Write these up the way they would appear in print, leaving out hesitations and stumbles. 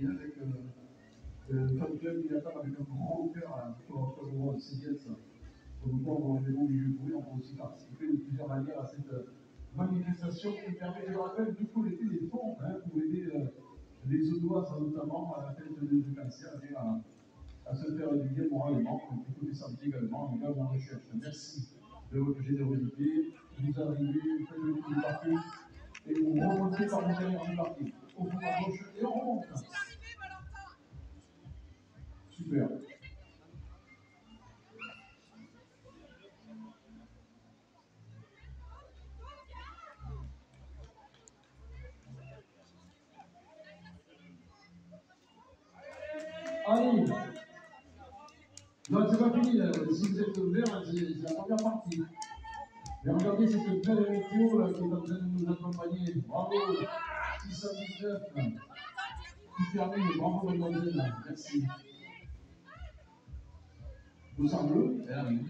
bien avec le fan club qui attend avec un grand cœur pour Octobre CDS. Pour nous voir au niveau du bruit, on peut aussi participer de plusieurs manières à cette manifestation qui permet, je rappelle, de collecter des fonds pour aider les Audoises notamment à la tête du cancer et à se faire du bien moralement, et côté santé également, en regard de la recherche. Merci de votre générosité. Vous arrivez, vous faites le tour du parking et vous remontez par l'intérieur du parking. Au fond à gauche et on remonte. Super. Allez. Non, c'est pas fini. Si vous êtes ouvert, c'est la première partie. Mais regardez cette belle météo là, qui est en train de nous accompagner. Bravo. 619. Qui termine. Bravo, mademoiselle. Merci. Vous semblez? Oui.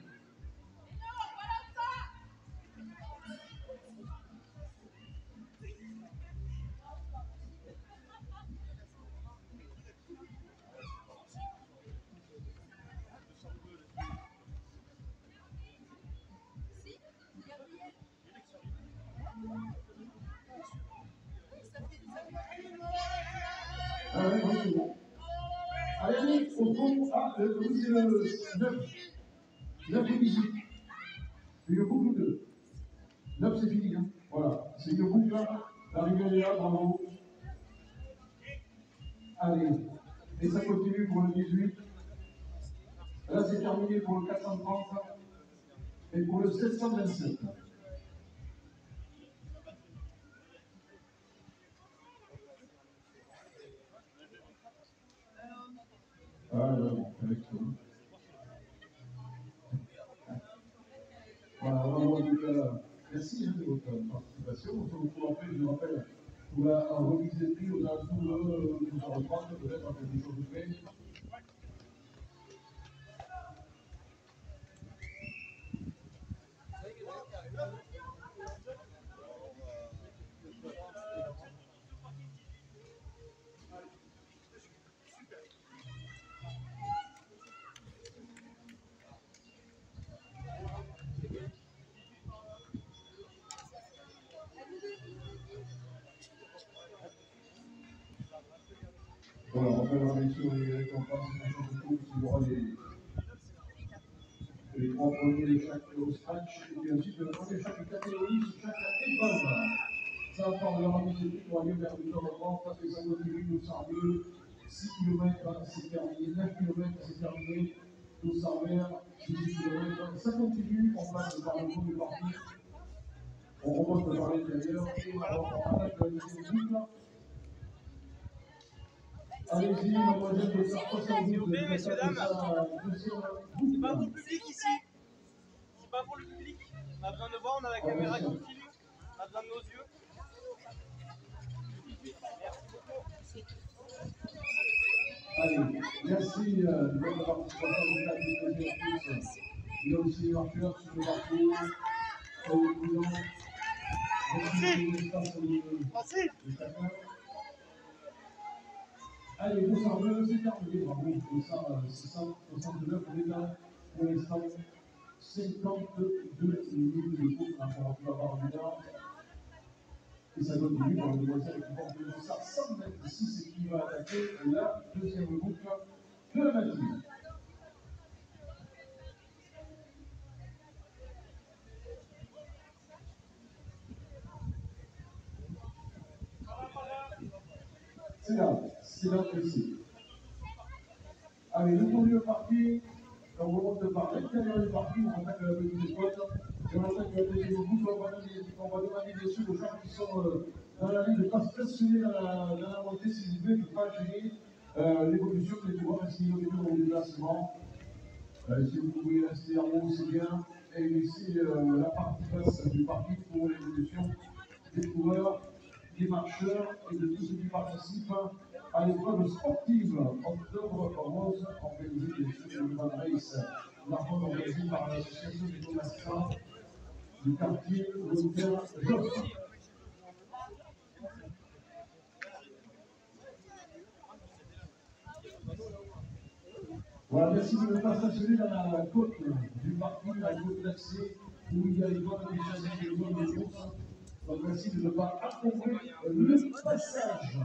Ah ouais, c'est bon. Allez, allez, au fond, oui, c'est le 9. 9 et 18. C'est une boucle 2. 9, c'est fini. Hein. Voilà. C'est une boucle là. L'arrivée est là, bravo. Allez. Et ça continue pour le 18. Là, c'est terminé pour le 430. Et pour le 727. Ah, non, avec ça. Voilà, vraiment, en tout cas, merci de votre participation. On se retrouve après, je vous rappelle, pour la remise des prix aux alentours de 12h30, peut-être quelque chose de fait. Voilà, on va regarder sur les récompenses, il y aura les 3 premiers de chaque scratch, et puis ensuite le premier de chaque catégorie, sur chaque épreuve. Ça part de la remise des prix pour aller vers le temps parce que ça continue, nous semble 6 km, c'est terminé, 9 km, c'est terminé, nous semble 18 km, ça continue, on passe par le fond du parti, on remonte par l'intérieur, et on attaque la deuxième boucle. Allez-y, mademoiselle de S'il vous plaît, messieurs, dames. C'est pas pour le public ici. C'est pas pour le public. On a besoin de voir, on a la caméra qui filme. On a besoin de nos yeux. Merci beaucoup. Allez, merci de votre participation au cadre du projet tous. Il y a aussi les marqueurs sur le parcours. Soyez prudents. Merci de l'espace de chacun. Allez, vous en deux, c'est terminé. Bravo. Et ça, 669, on est là pour l'instant 52 minutes de cours par rapport à avoir du temps. Et ça continue pour le demoiselle qui porte le dossard 126 et qui va attaquer la deuxième boucle de la matinée. C'est là aussi. Allez, nous tournons le parking, on remonte par l'intérieur du parking, on attaque la petite école, et on attaque la deuxième boucle, on va demander bien sûr aux gens qui sont dans la ligne de ne pas stationner dans la montée, s'il vous plaît, de ne pas gêner l'évolution des courants, ainsi qu'ils ont été dans le déplacement. Si vous pouvez rester en haut, c'est bien. Et ici, la partie basse du parking pour l'évolution des coureurs, des marcheurs et de tous ceux qui participent à l'épreuve sportive Octobre Rose, organisée bien sûr le Van Race, l'argent organisé par l'association des commerçants du quartier Voltaire Joffre. Voilà, merci de ne pas stationner dans la côte du parking, la côte d'accès, où il y a les zones des chassés, les zones de course. Donc merci de ne pas approcher le passage.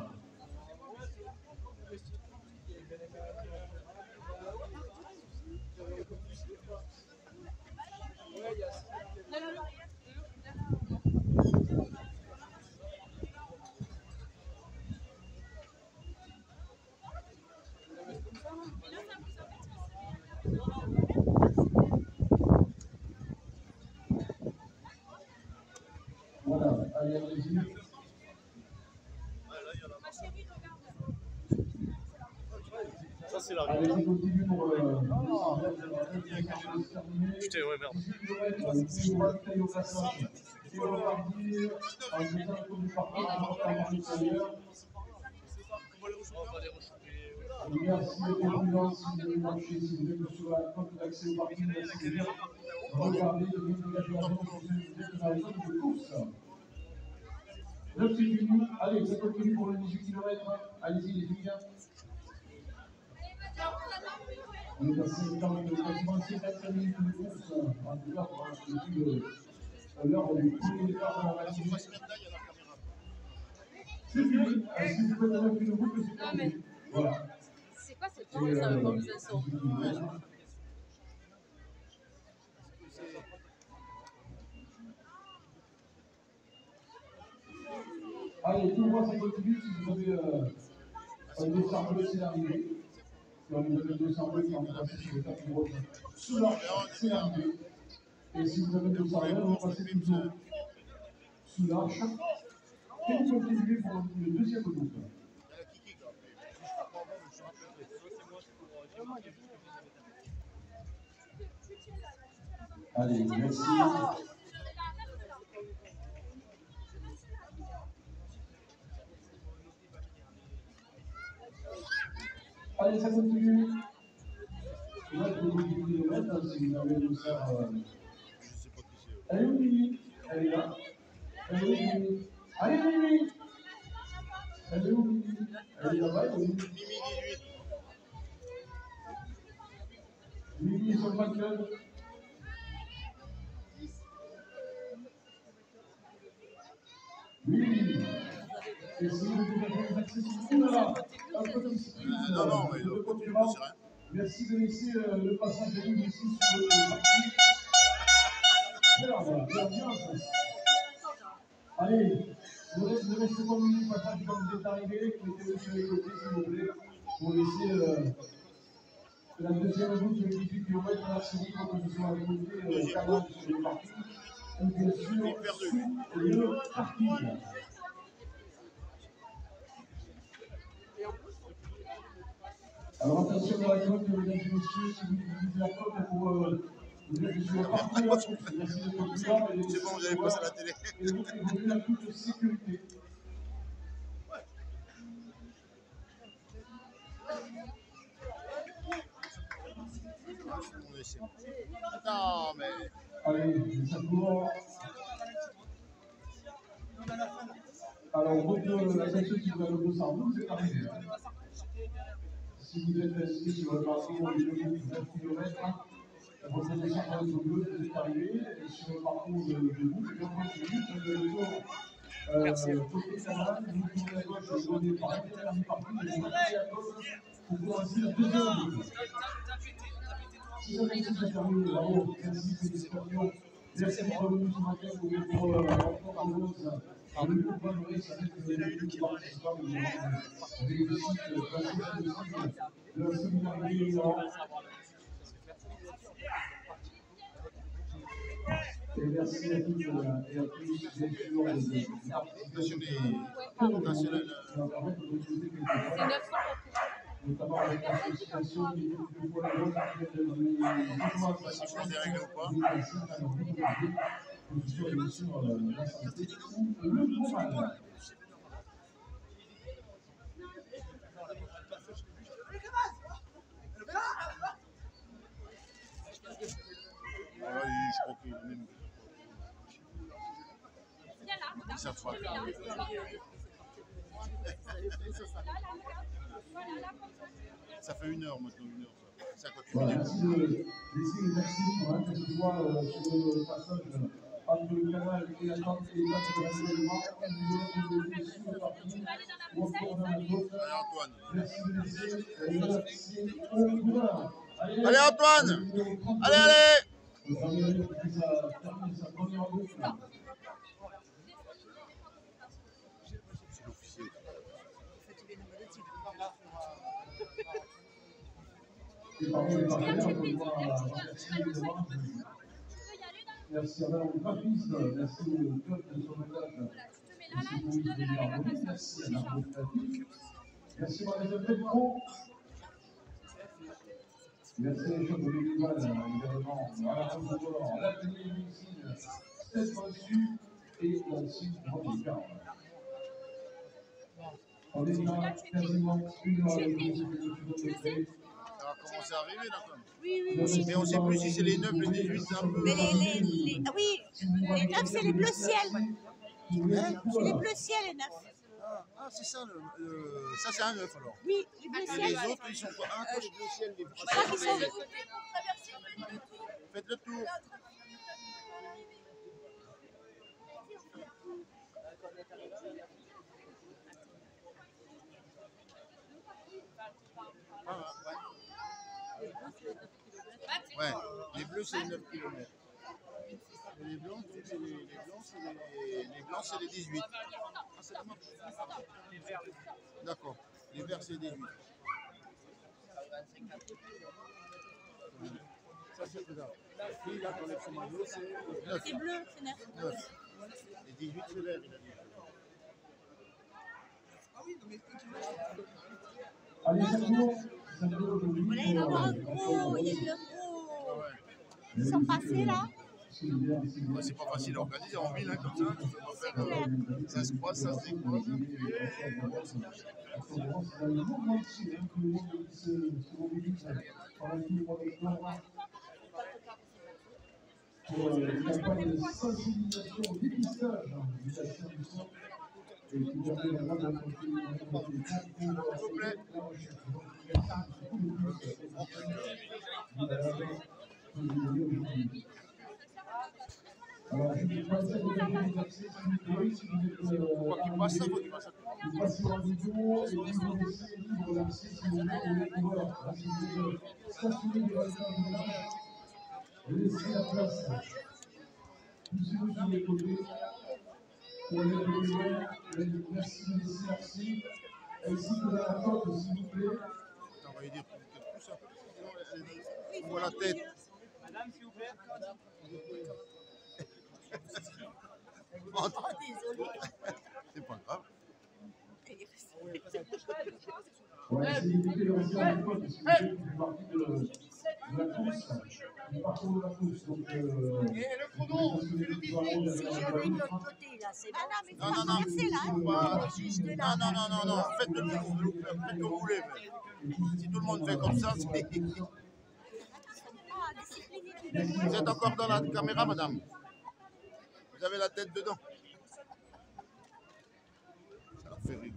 Voilà, allez, allez-y. Ça, c'est la Allez, on continue pour Putain, ouais, merde. au passage. Et on va partir en faisant le tour du parcours à l'extérieur. Merci de votre prudence si vous voulez marcher, si vous êtes sur la porte d'accès au parking, merci de bien regarder le dégagement si vous êtes dans la zone de course. 9 minutes, allez, ça continue pour le 18 km. Allez-y les filles. On est passé quasiment 55 minutes de course. En tout cas, depuis l'heure du premier départ dans la matinée. C'est fini. Si vous pouvez avoir une route, c'est terminé. Voilà. C'est quoi cette organisation? Allez, tout le monde, ça continue. Si vous avez un 200 bleus, c'est l'arrivée. Si on vous avez 200 bleus qui ont passé sur le tapis rouge, sous l'arche, c'est l'arrivée. Et si vous avez 200 bleus, vous passez toujours sous l'arche. Et vous continuez pour le deuxième groupe. Allez, merci. Allez, ça continue. Là, je vais vous dire le kilomètre, si vous avez le faire. Elle est où, Mimi? Elle est là. Elle est où, Mimi? Allez, Mimi! Elle est où, Mimi? Elle est là-bas, elle est où? Mimi sur le back-club. Oui. Essayez de dégager les accessibles. Oula, un petit sprint. Non, mais de concurrence. Merci de laisser le passage de nous ici sur le parking. Merde, l'ambiance. Allez, ne restez pas au milieu du passage comme vous êtes arrivé. Mettez-vous sur les côtés, s'il vous plaît, pour laisser la deuxième route de 18 km à la série pour que ce soit à côté canal sur le parking. Ou bien sûr, sous le parking. Alors attention dans la côte, mesdames et messieurs, si vous utilisez la côte pour vous êtes sur le parcours, merci de votre temps et c'est bon, j'avais passé à la télé. Et vous évoluez en toute sécurité. Non, mais. Allez, ça court. Alors, donc, la section qui vous a le 212, c'est arrivé. Si vous êtes inscrit sur le parcours de 9 km, votre 212, vous êtes arrivé. Et sur le parcours de vous, c'est 30 minutes, le tour. Côté canal, vous tournez à gauche, vous donnez par l'intérieur du parcours, et vous tournez à gauche pour commencer la deuxième route. Si jamais vous êtes terminé, bravo, merci, félicitations. Merci d'être venu ce matin pour rencontre en rose. Je ne peux pas donner ça fait que vous avez eu le participant, mais je félicite de la solidarité évidemment. Et merci à toutes et à tous, bien sûr, de participer National. Notamment avec l'association qui est une fois la voix de mouvement de la santé ou le moral. Alors, je crois qu'il même. Ils savent pas. Ça fait 1 heure maintenant, 1 heure. 58 Voilà, minutes. merci de laisser les actions, hein, que je vois sur le passage entre le canal et la tente de l'environnement, sur le parking, ou encore dans la côte. Allez, Antoine. Merci de laisser l'accès au coureur. Allez, Antoine. Allez, allez. Le premier qui termine sa première boucle. C'est l'officier. Et parmi les partenaires, on va remercier évidemment. Merci à Madame le graphiste, merci au club de sauvetage. Merci à Margot Fati. Merci Marie-Joseph Petro. Merci les chefs de l'étoile, évidemment, à la Côte-d'Or, à l'atelier de médecine, Steph Reçu et aussi Robert. On est là quasiment 1 heure avec les études. Ça va commencer à arriver là quand même. Oui. Mais on ne sait plus si c'est les 9, les 18, c'est un peu. Mais oui, les 9, c'est les bleus ciel. C'est les bleus ciel, les 9. Ah, c'est ça, ça c'est un 9 alors. Oui, les bleus Et ciel. les autres, ils sont quoi? Un les bleus ciel, les Je crois qu'ils sont. Faites le tour. Ouais, les bleus c'est les 9 km. Et les blancs, c'est les 18. Ah, c'est la marche. D'accord. Les verts, c'est les 18. Ça, c'est faisable. Puis là, pour les maillot, c'est 9. C'est bleu, c'est 9. 9. Les 18, c'est vert, il a dit. Allez, Sandro aujourd'hui. Voilà, il va y avoir un gros. Il y a eu un gros. Ils sont passés là. C'est pas facile à organiser en ville, hein, comme ça. Tu peux pas faire, ça se croise, ça se décroise. Pour une campagne de sensibilisation au dépistage du cancer du sang et qui permet vraiment alors, je vais passer à l'exercice. Quoi qu'il passe ça, faut qu'il passe ça. Vous passez en vidéo et vous laissez libre l'accès si vous voulez aux coureurs. Si vous voulez stationner des voitures de laisser la place. Poussez-vous sur les côtés. Pour les bénévoles, merci de laisser l'accès. Ainsi que dans la côte, s'il vous plaît. On va lui dire tout ça. On voit la tête. Madame, s'il vous plaît. Oh, désolé. C'est pas grave. On va essayer d'éviter de rester à la côte, parce que c'est une partie de la course. Du parcours de la course. Donc, Et le chrono, Si je vais de l'autre côté, là, c'est bon. Non, non, non. Juste là. Non. Faites le tour. Faites le rouler. Si tout le monde fait comme ça, c'est. Vous êtes encore dans la caméra, madame? Vous avez la tête dedans? Ça leur fait rire.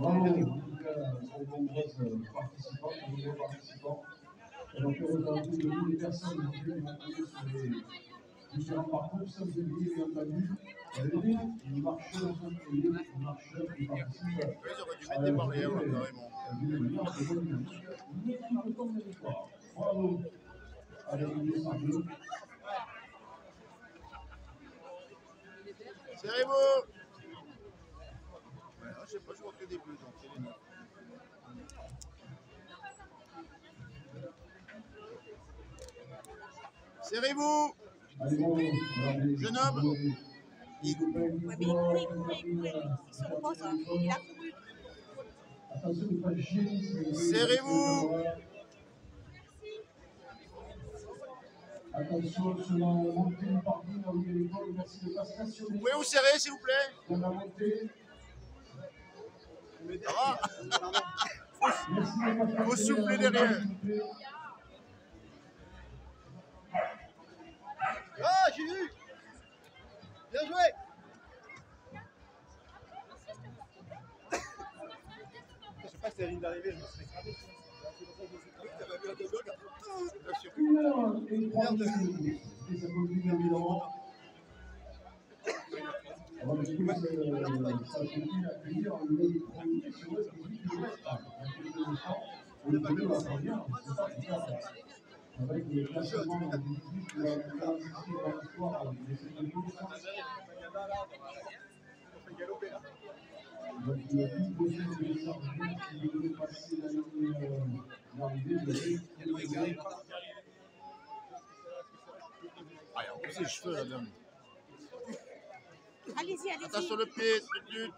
bravo, en tout cas, aux nombreuses participantes, aux nombreux participants. Donc, aux alentours de 1000 personnes qui ont été sur les différents parcours, ça vous avez bien entendu. Les marcheurs sont payés, les marcheurs qui participent. Ils auraient dû mettre des barrières, là, carrément. D'une manière de bonne musique. Une équipe comme les soirs. Bravo. Avec une descendue. Serrez-vous! Ouais, je sais pas, je vois que des bleus, donc c'est les 9. Serrez-vous! Allez, bon, Jeune homme! Oui, mais il courait. Ils sont bons, ça. Il a couru. attention de ne pas gêner. Serrez-vous! Attention sur la montée du parking, là où il y a les vols, merci de ne pas stationner. Vous pouvez vous serrer, s'il vous plaît? Dans la montée. Ça va? Merci de ne pas stationner. Faut souffler derrière. Ah, j'ai vu! Bien joué! pas si la ligne d'arrivée, je me serais cramé. Une heure et 3 minutes. Et ça continue évidemment. Alors, du coup, ça continue à accueillir le premier sur le 18 km. Le premier va pas bien, c'est pas grave. Avec le classement du 18 qui va faire ici dans l'histoire de cette course. Donc, il y a une possible de sortir qui devait passer la ligne d'arrivée de l'Est. Ah, il a repoussé les cheveux la dame. Allez-y, allez-y. Attention le pied, minute.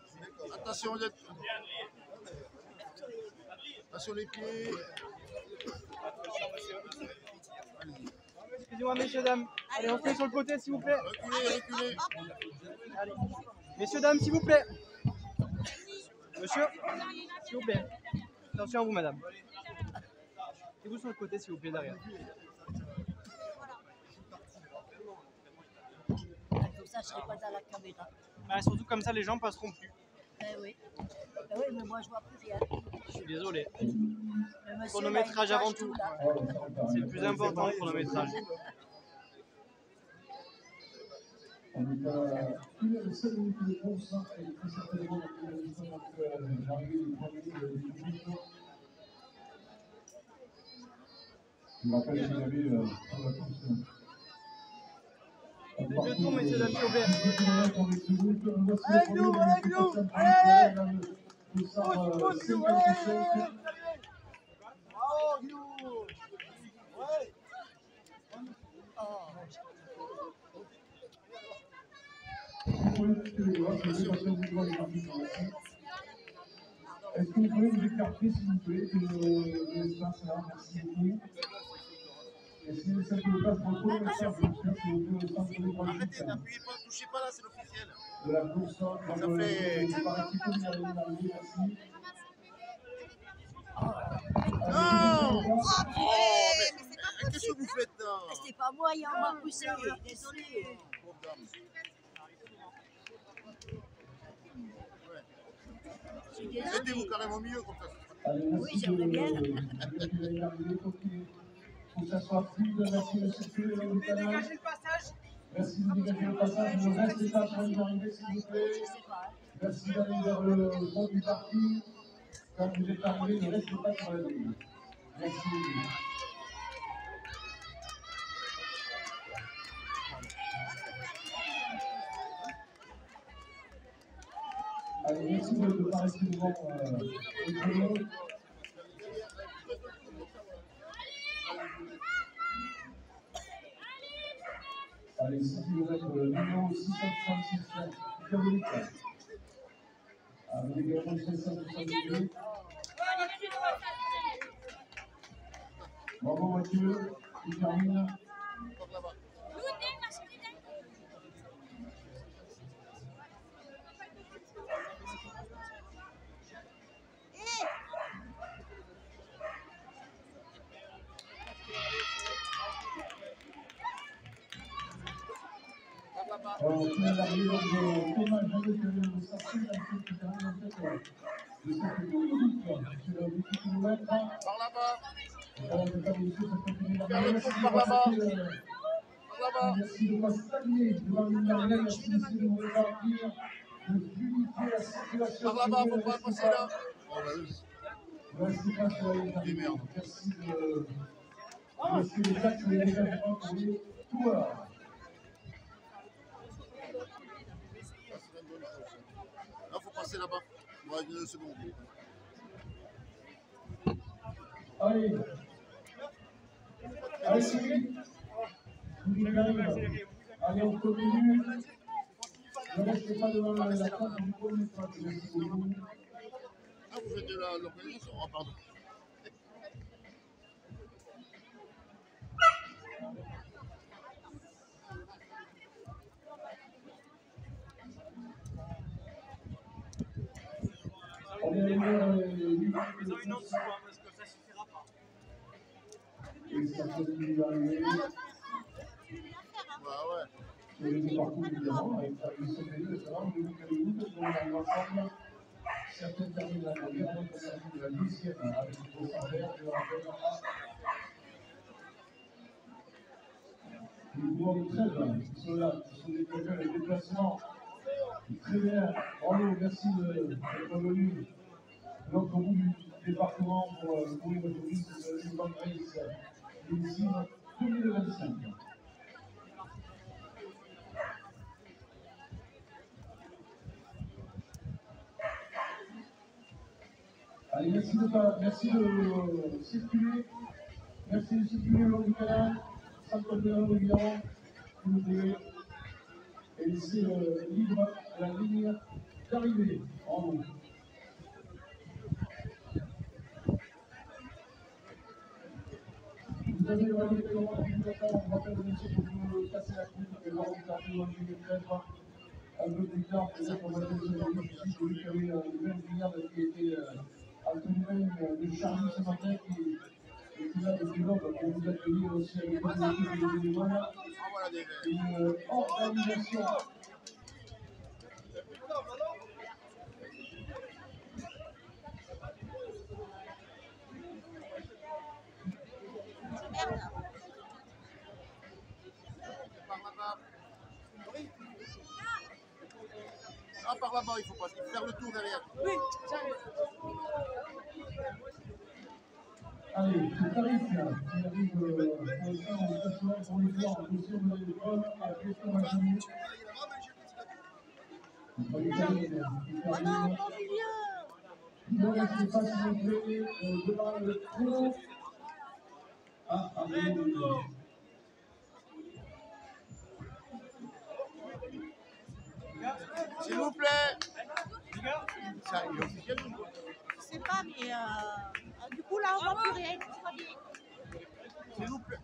Attention les... Attention les pieds. Excusez-moi, messieurs, dames. Allez, on se met sur le côté, s'il vous plaît. Reculez, reculez. Allez. Messieurs, dames, s'il vous plaît. Monsieur, s'il vous plaît. Attention à vous, madame. Et vous sur le côté, s'il vous plaît, derrière. Comme ça, je serai pas dans la caméra. Bah, surtout comme ça, les gens passeront plus. Eh oui. Eh oui, mais moi, je vois plus rien. Je suis désolé. Le monsieur, Chronométrage là, il avant cache tout. là. C'est le plus important, le chronométrage. On est à 7 minutes de course et très certainement l'arrivée du premier du public. Je me rappelle qu'il y avait dans la course. Le tour, messieurs, dames, s'il vous plaît. Avec nous, avec nous. Allez, est-ce que vous pouvez vous écarter, s'il vous plaît, de l'espace là? Merci beaucoup. Et si ça ne peut pas se retrouver, merci à vous. Arrêtez, n'appuyez pas, touchez pas là, c'est l'officiel. De la course, Ça fait... merci. Non! Oh, mais qu'est-ce que vous faites là? C'est pas moi, il m'a poussé. Désolé. Mettez-vous carrément mieux comme ça. Oui, j'aimerais bien. Faut que ça soit fluide, merci de circuler dans le canal. Dégagez le passage. Merci de dégager le passage, ne restez pas sur les arrivées s'il vous plaît. Merci d'aller vers le fond du parking. Quand vous êtes arrivé, ne restez pas sur la ligne. Merci. Allez, merci de ne pas rester devant le chrono. Allez, 6 km, numéro 666, Catholique. Avec également 678. Bravo Mathieu, il termine. On finit l'arrivée de Thomas Jeannot qui vient de sortir, ainsi qui termine en tête de cette course sur le 18 km. Par là-bas. Voilà, mesdames et messieurs, ça continue Faire le tour par là-bas. Par là-bas. Merci de ne pas stagner devant une arrivée, merci de nous répartir, de fluidifier la circulation. Par là-bas, faut pas passer là. Oh, bah oui. Restez pas sur la ligne d'arrivée. Merci de laisser les axes et les dégagements pour les coureurs. Là, faut passer là-bas. Moi, une seconde. Allez. Allez, Sylvie. Allez, on continue. Ne restez pas devant la table du premier pas. Ah, vous faites de l'organisation. Ah, pardon. Ils ont une en dessous, hein, parce que ça suffira pas. Et ça continue d'arriver. Bah ouais. Sur les parcours évidemment, avec la mission des deux, ça va, on est où, parce qu'on arrive ensemble. Certaines terminent la première, d'autres terminent la deuxième avec le standard de l'entraîneur A. Les joueurs de trêve qui sont là, qui sont des quelqu'un les déplacements. Très bien, bravo, merci d'être venu de l'autre bout du département pour courir aujourd'hui cette Urban Race Ultime 2025. Allez, merci de circuler. Merci de circuler le long du canal, sans conteneur de viande, vous le pouvez. Et laissez libre la ligne d'arrivée. Bravo. Vous avez le rallye de l'ordre du matin, on rappelle bien sûr que vous passez la coupe et voir vous faire plus loin du mètre. Un peu plus tard, peut-être on va désolé, je suis celui qui avait le même milliard qui était à tout de même de Charlie ce matin qui est là depuis lors pour vous accueillir aussi avec les équipes de bénévoles. Une organisation. Ah, par là-bas, il faut pas faire le tour derrière. Oui. Allez, c'est Tariq qui arrive pour l'instant au stationnement pour les voir en position de l'école à la question à jamais. Oh non, mon milieu. Il ne reste pas s'il vous plaît devant le trou. Ah, S'il vous plaît. Ça, il est officiel. Je sais pas, mais du coup là on voit plus rien. S'il vous plaît.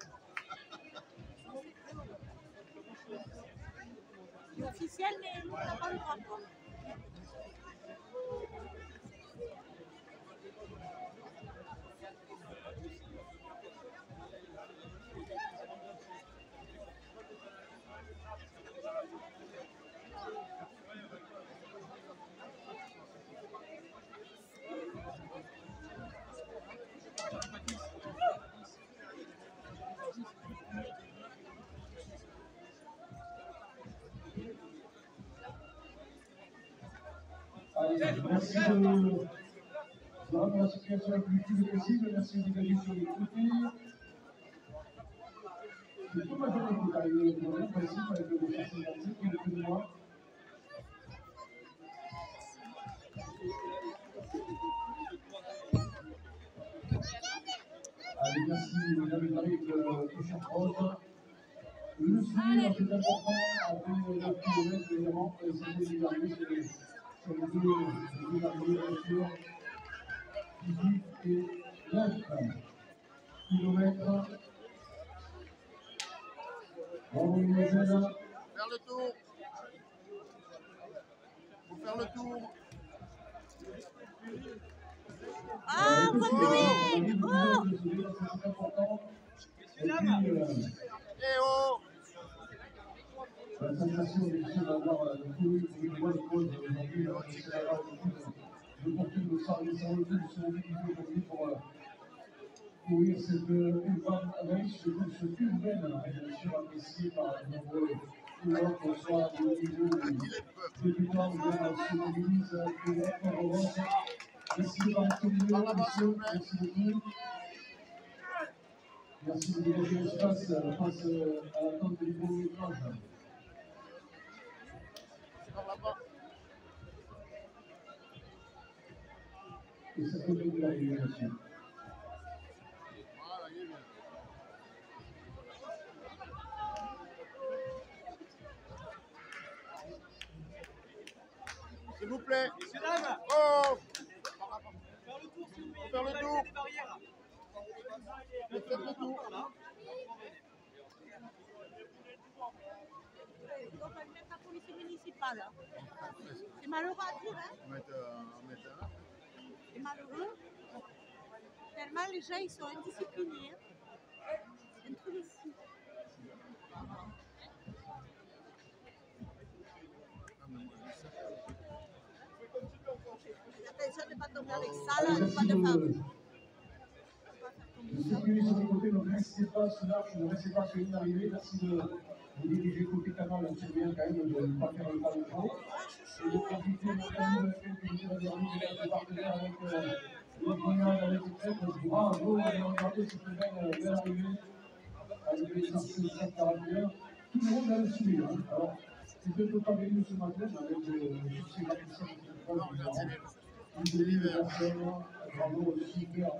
C'est officiel, mais nous on n'a pas le droit. Allez, merci de rendre la situation la plus fluide possible. Merci de dégager sur les côtés. C'est toute la journée qui est arrivée au moment précis avec le 255 qui est le plus de moi. Allez, merci, mesdames et Tariq, Touchard Rose. Le suivre, c'est important, après 9 km, évidemment, essayer d'y arriver sur les deux arrivées, bien sûr, 18 et 9 km. Bravo, Moselle. Faire le tour. Faut faire le tour. Ah, on voit plus rien. Oh. C'est important. Et Mesdames. puis, Eh oh. la sensation bien sûr d'avoir couru pour une bonne cause aujourd'hui, c'est d'avoir l'opportunité de s'arrêter sur le coup, sur le coup aujourd'hui pour courir cette urban race, cette course urbaine, bien sûr appréciée par de nombreux coureurs, que ce soit au niveau débutants ou bien se mobilisent pour être en revanche. Merci de votre milieu, monsieur, merci beaucoup. Merci de dégager l'espace face à l'attente des chronométrages. Par là-bas. Et ça peut être de l'arrivée, bien sûr. Voilà, il est bien. S'il vous plaît. Messieurs, dames. Oh. Faire le tour, s'il vous plaît. Faire le Évitez tour. des barrières. Faites le tour. On va le mettre à la police municipale. C'est malheureux à dire, hein. On va mettre un. C'est malheureux. Tellement les gens ils sont indisciplinés. C'est un truc de fou. attention de ne pas tomber avec ça, là, pas de femmes. De circuler sur les côtés, donc restez pas sous l'arche, ne restez pas sur une arrivée. Merci de vous diriger côté canal, c'est bien quand même de ne pas faire le pas de trop. Et de profiter notamment de quelques minutes à dormir de partenaire avec les Guignades, avec les Crêpes. Bravo, regardez cette belle arrivée avec les Sarcelles 541. Tout le monde a le suivi. Alors, c'est peut-être pas gagné ce matin avec le succès grandissant de cette fois. Une demi personne, bravo, super.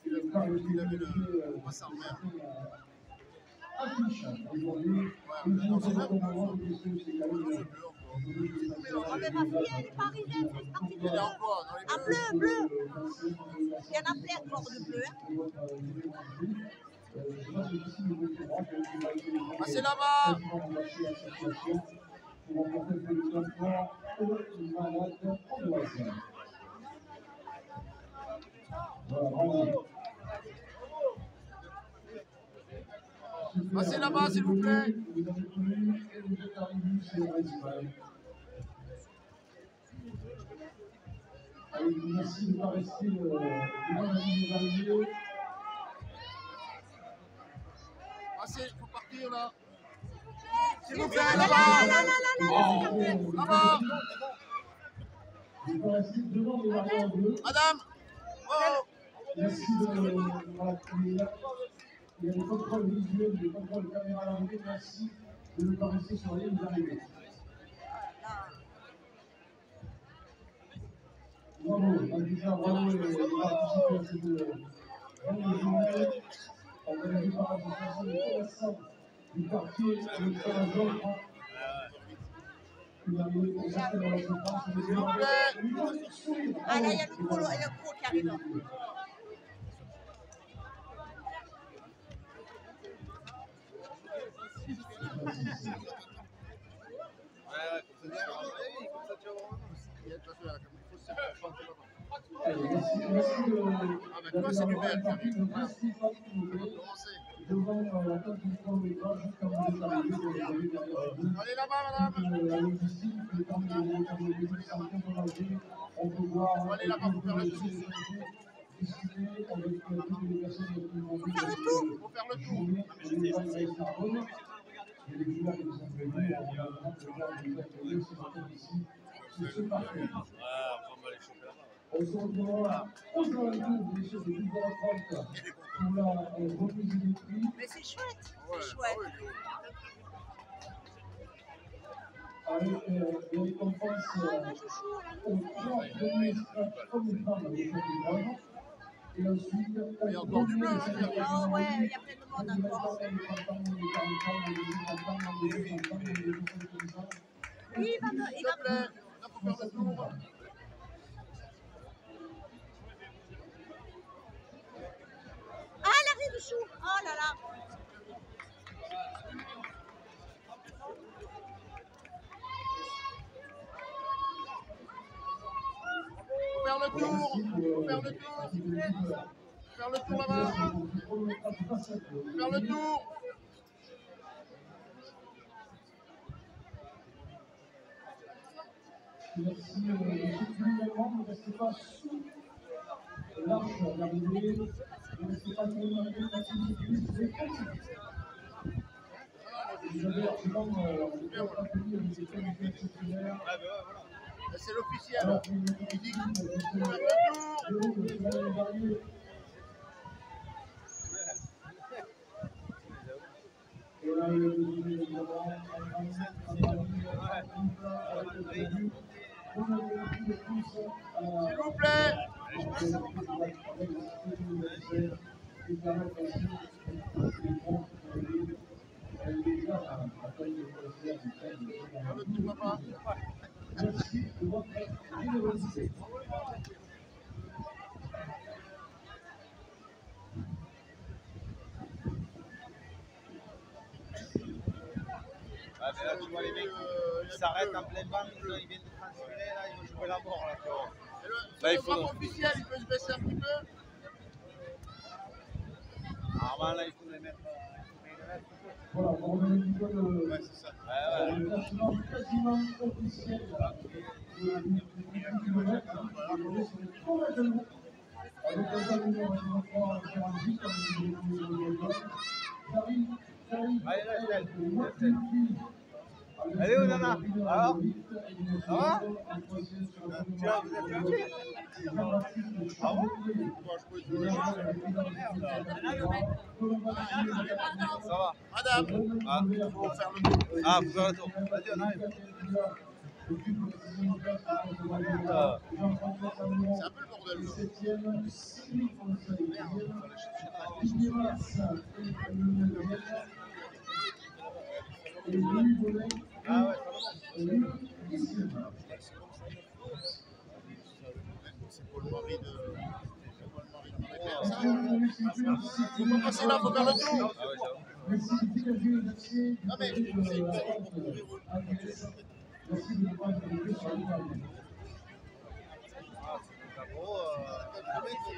Le cas il avait le passant vert. Affiche aujourd'hui. Une chose au moment où c'est quand même. Oh, mais ma fille, elle est pas arrivée, elle fait partie de ça. En bleu, bleu. Il y en a plein encore de bleu. Ah, c'est là-bas. Pour remporter le transport aux malades angoissés. Voilà, bravo. Passez là-bas, s'il vous plaît. Vous avez connu et vous êtes arrivés, c'est le principal. Allez, merci de ne pas rester devant la ligne d'arrivée. Passez, il faut partir là. S'il vous plaît, là-bas. Là-bas. Il faut rester devant les barrières bleues. Madame. Oh. Merci de voilà, il y a des contrôles visuels, des contrôles caméra à l'arrivée. Merci de ne pas rester sur la ligne d'arrivée. Bravo, en tout cas, bravo et participer à cette grande journée. On a vu par rapport à la du quartier, le Canadien. Une arrivée pour certains dans la souffrance. Ah là, il y a le colo et le pro qui arrive. Avec toi, c'est du vert. Devant la table du camp des gars, juste quand vous êtes arrivé, vous avez derrière vous. Allez là-bas, madame. La logistique, le temps de logistique sont encouragés. On peut voir Allez là-bas, pour faire le tour. discuter avec toutes les personnes qui vont venir. Faut faire le tour. Il y a des joueurs qui sont venus, on a vraiment de voir des ateliers ce matin ici. C'est parfait. On se retrouvera aujourd'hui, bien sûr, de 12h30 pour la remise des prix. Mais c'est chouette, c'est chouette. Avec des récompenses aux 3 premiers scratchs hommes et femmes avec cette épreuve. Et ensuite, Il y a encore du bleu, hein. Oh ouais, il y a plein de monde encore. Oui, il va me... S'il te plaît. Là, faut faire le tour. Ah, l'arrêt de chou. Oh là là. Faire le tour. Faire le tour. Faire le tour là-bas. Faire le tour. Merci, monsieur également, ne restez pas sous l'arche d'arrivée, ne restez pas sous l'arche d'arrivée, vous avez absolument accueilli avec des qualités exceptionnelles. C'est l'officiel. Alors, il dit que Faire le tour. et là, il y a des évidemment, S'il vous plaît. Merci de votre générosité. Ah, mais là, tu vois les mecs, ils s'arrêtent en plein banc, ils viennent de transférer, là, ils vont jouer la mort. Là, Là, il faut officiel, il peut se baisser un petit peu. Normalement, là, il faut les mettre. Voilà, on remet un petit peu le Ouais, c'est ça. Ouais, ouais. classement quasiment officiel. Avec un tas de numéros 3, Géraldine, comme je Allez, là, Estelle. Allez, où, Nana? Alors? Ça va? Tu as, vous êtes tranquille? Ah bon? Ça va? Madame, Ah, faut faire le tour. ah, faut faire le tour. Vas-y, on arrive. C'est un peu le bordel. Ah ouais, C'est pour le mari de Marie-Claire, ça. Faut pas passer là, faut faire le tour. ah ouais, j'avoue. Non mais, c'est pour couvrir. En gros, Ah oui. ouais.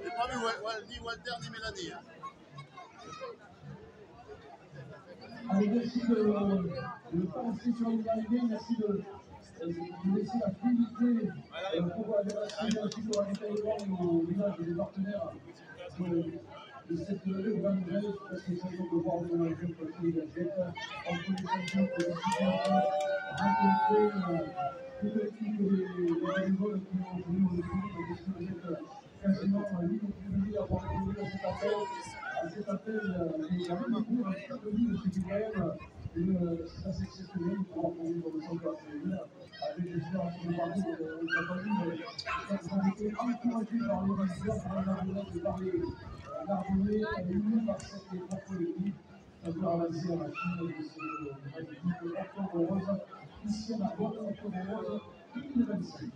J'ai pas vu ni Walter ni Mélanie. Hein. Allez, merci de ne pas rester sur une arrivée, merci de laisser la fluidité pour aller ravitaillement au village des partenaires de cette urbaine nouvelle, parce que ça de voir de la jeune côté de la jette, entre les champions de la rencontrer toute l'équipe des bénévoles qui ont venu au début, parce que vous êtes quasiment l'unique à avoir répondu à cet appel, il y a même beaucoup de catholiques, c'est quand même c'est assez exceptionnel de pouvoir conduire dans le centre artésial avec des générations de parcours catholiques. Ils ont été encouragés par les visiteurs pour parler l'armée, elle est unie par cette propre équipe, c'est-à-dire à la Chine de ces magnifiques octobre rose, ici à la boîte octobre rose 2025.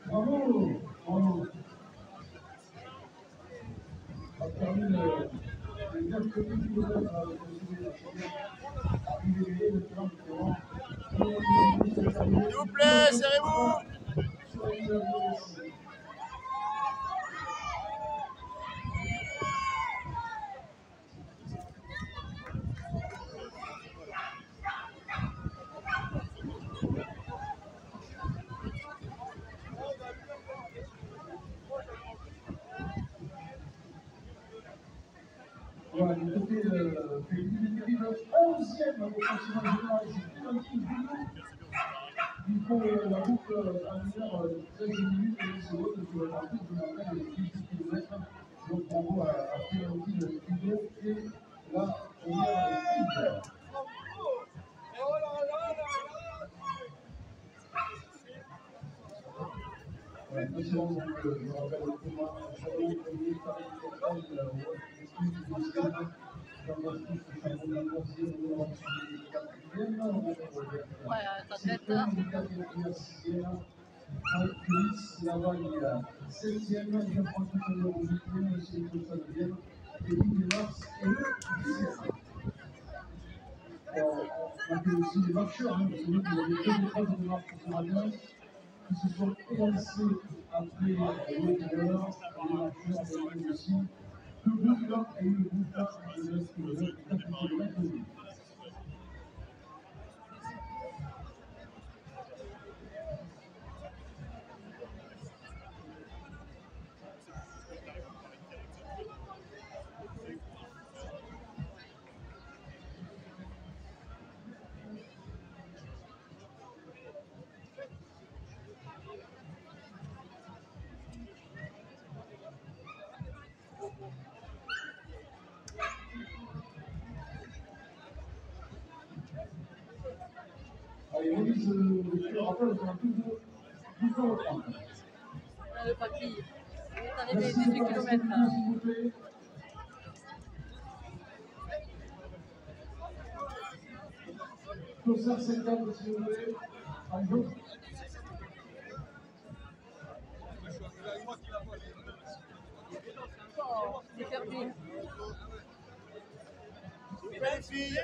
Bravo, bravo. Ça termine les 9 petits kilomètres S'il vous plaît, serrez-vous. Voilà, du côté du 11e au classement général, c'est Clémentine Bouillon. Il faut la boucle à 1h13 minutes et 10 secondes sur le parcours de la fin de 18 km. Donc bravo à Clémentine Bouillon et la première fille. Voilà, président, donc, je rappelle le combat, Chabot, premier, Paris, Ouais, ça devait être là. On a aussi des marcheurs, hein, parce que nous, il y avait deux épreuves de marche ce matin qui se sont élancés après le dehors, et les marcheurs ont aussi deux boucles et une boucle de 9 km. analyse, je rappelle, aux alentours de 12h30. Le papy. T'en es Merci 18 de km. s'il vous plaît. Closer 50, s'il vous plaît. Allô. Oh, c'est fermé. Belle fille.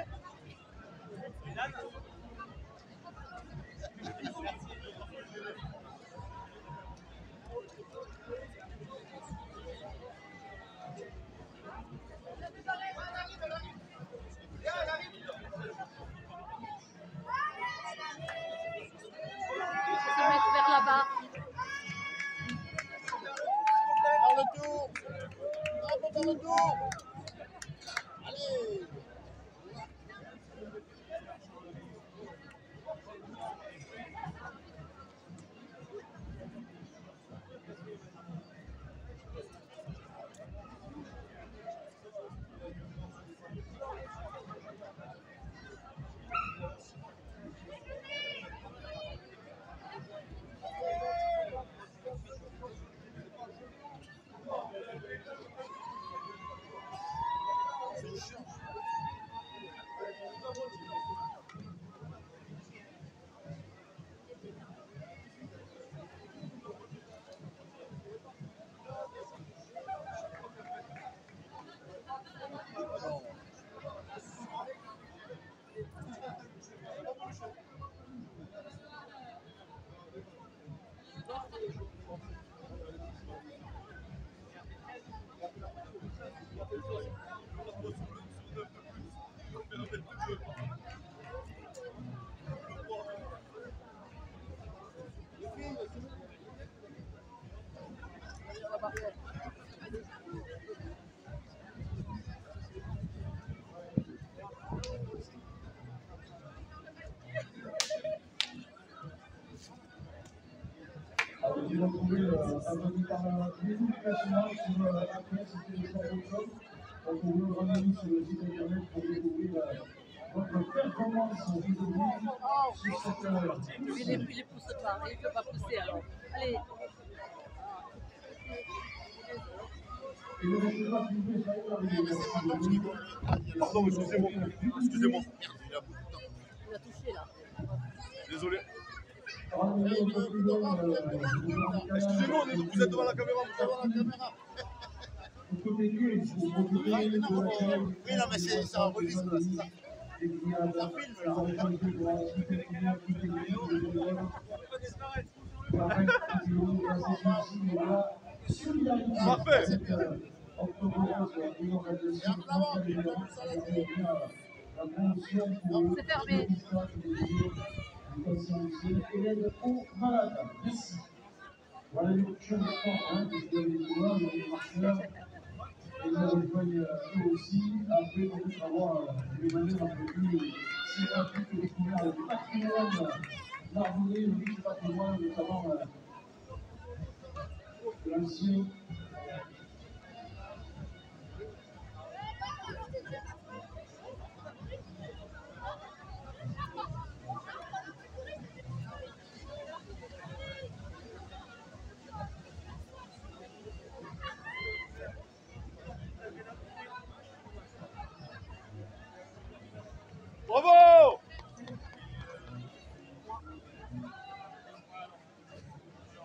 Se mettre vers là-bas. Faire le tour. On peut faire le tour. Allez. Vous retrouvez abonné par l'éducation sur Internet, c'était le 3 octobre. Donc vous vous rendez sur le site internet pour découvrir votre performance vidéo sur cette Il les pousse pas, il ne peut pas pousser alors. Allez. Et ne restez pas filmé, ça va arriver. Pardon, excusez-moi. Excusez-moi. Il a touché là. Désolé. Excusez-moi, Excusez-moi, vous êtes devant la caméra. Vous êtes devant la caméra. Oui, non, mais ça enregistre là, c'est ça. Ça filme là. Parfait. C'est fermé. Voilà les options de temps, puisque les joueurs, les marqueurs, et nous rejoignent eux aussi, après on peut avoir de manière un peu plus sympathique et découvrir le patrimoine d'Arbonnet, le riche patrimoine, notamment de l'ancien. Bravo!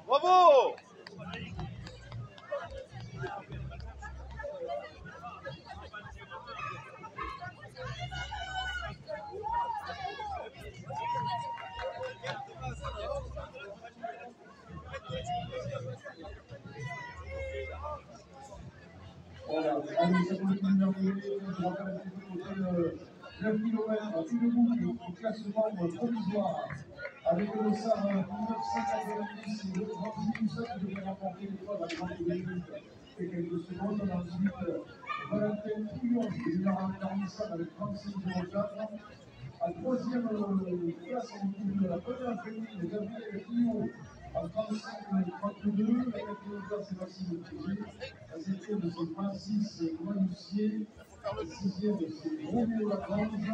Bravo! Voilà, allez, ça continue d'arriver, je rappelle un petit peu le 9 km, une boucle au classement provisoire, avec le SAR 1990 et le 36 qui devrait remporter l'épreuve à 30 minutes et quelques secondes. On a ensuite Valentin Pouillon qui vient remporter ça avec 36,04. En troisième place, on trouve la première féminine, Gabrielle Pouillon, en 35,32. La quatrième place, c'est Maxime Piégé. La septième, c'est Francis Moinussier. La sixième, c'est Roméo Lagrange.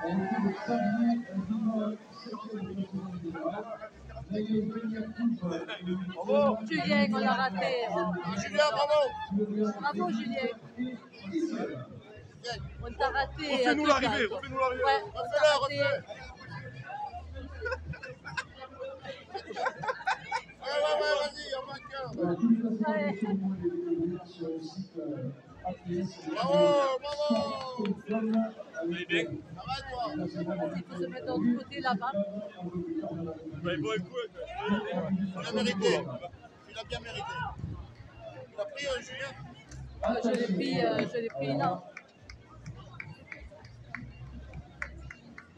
On retrouve Xavier Dumont, septième Julien, on l'a raté. Oh. Julien, bravo. Bravo, Julien. On t'a raté. Refais-nous l'arrivée, refais-nous l'arrivée. Ouais, on t'a raté. Ouais, vas-y, il y en a qu'un. Bravo. Allez, bien. Ça va, toi? Il faut se mettre de l'autre côté là-bas. Bah, il faut écouter. Tu l'as mérité. Tu l'as bien mérité. Tu l'as pris, Julien? Je l'ai pris là.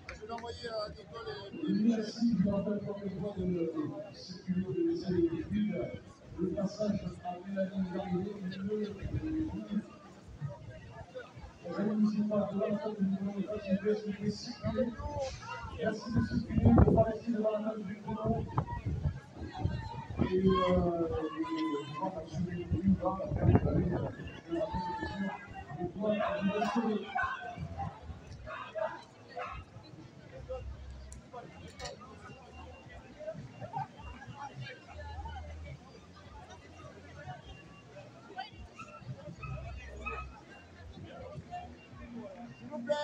Je vais l'envoyer à Nicole et Merci, je ne rappelle pas besoin de circuler, de laisser les véhicules. Le passage après la ligne d'arrivée, le municipal de la Côte du Nord, s'il vous plaît, circuler. Merci de circuler, de ne pas rester devant la table du chrono. Et je vais m'assurer que vous va faire de la compétition. Et toi, vous laissez. s'il vous plaît.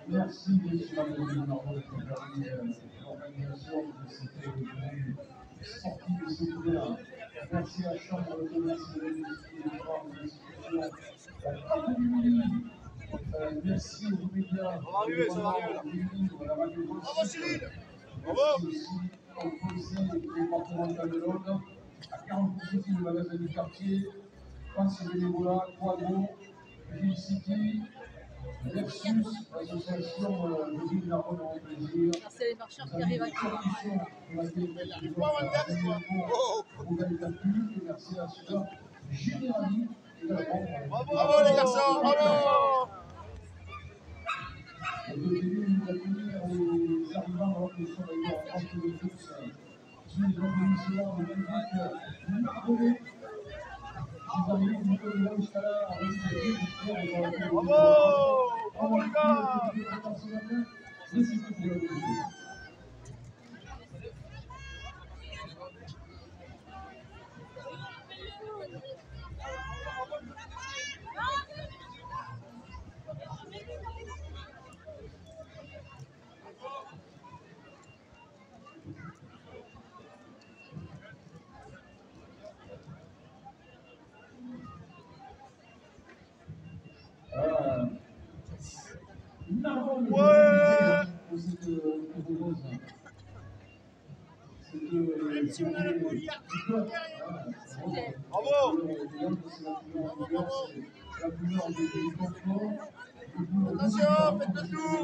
Merci, monsieur le président, d'avoir permis l'organisation de cette sortie de secours. Merci à la Chambre de commerce et d'industrie des grandes institutions, la Catégorie. Merci aux médias. Ça va arriver, ça va arriver. Bravo Cyril. Bravo. Merci aussi au conseil départemental de l'Aude, à 40% du magasin du quartier, France Bénévolat, Quadro, Ville City, Versus, l'association de Ville Narbonne en plaisir. C'est les marcheurs qui arrivent à qui. Merci à cela. Générali, Bravo les garçons, bravo. Et de venir accueillir les arrivants alors que nous sommes d'ailleurs en France de tous. Sous les applaudissements de public Narbonnais. Vous avez vu Nicolas Leroy jusqu'à là, avec le Bravo. Bravo les gars. Même si on a la polière derrière. Bravo. Attention, faites le tour.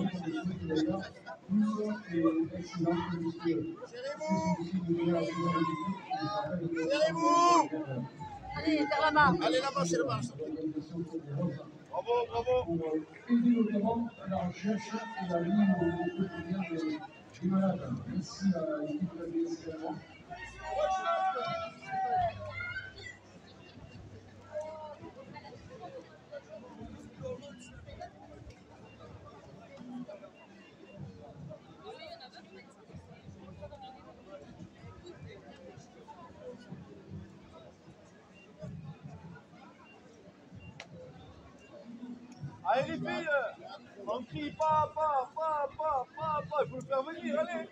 Serrez-vous. Allez, vers la main. Allez là-bas, c'est le match. Bravo, bravo. Pour aider notamment à la recherche et la ligne au quotidien des malades. Merci à l'équipe de la BS également. Allez les filles, on crie pas, il faut le faire venir, allez.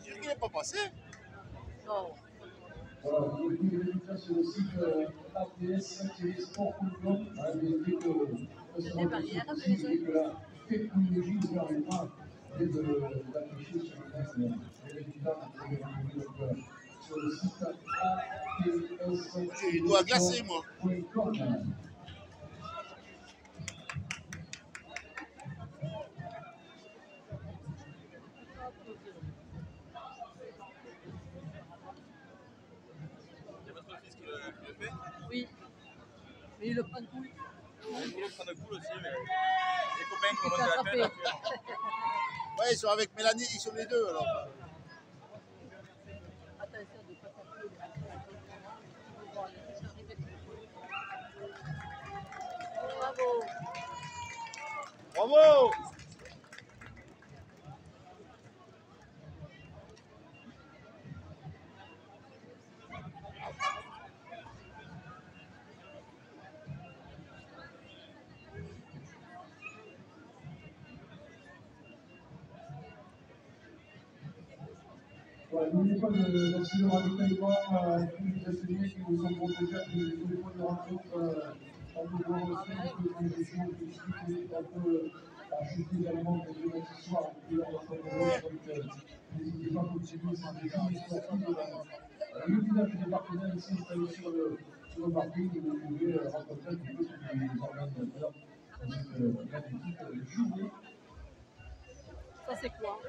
Il n'est pas passé. Non. Voilà, vous pouvez trouver les résultats sur le site ATS-sport.com. Dès que Les barrières, la technologie nous permettra d'afficher sur le net les résultats sur le site Il doit glacer, moi. ATS-sport.com. Mais il le prend cool. Il voulait prendre le coup aussi, mais les copains qui Il ont t'a monté la attrapé. tête. Ouais, ils sont avec Mélanie, ils sont les deux alors. Attention de ne pas taper. Bon, laisse arriver. Bravo. Bravo! Voilà, n'oubliez pas de merci de ravitaillement à tous les ateliers qui nous sont proposés à tous les points de rencontre. On peut voir aussi un peu dans les jours qui suivent, on peut acheter également des demain ce soir, on peut leur faire donc n'hésitez pas à continuer sans défi sportif. Le village des partenaires ici installé sur le parking, vous pouvez rencontrer un petit peu tous les organisateurs de cette magnifique journée. Ça, c'est quoi?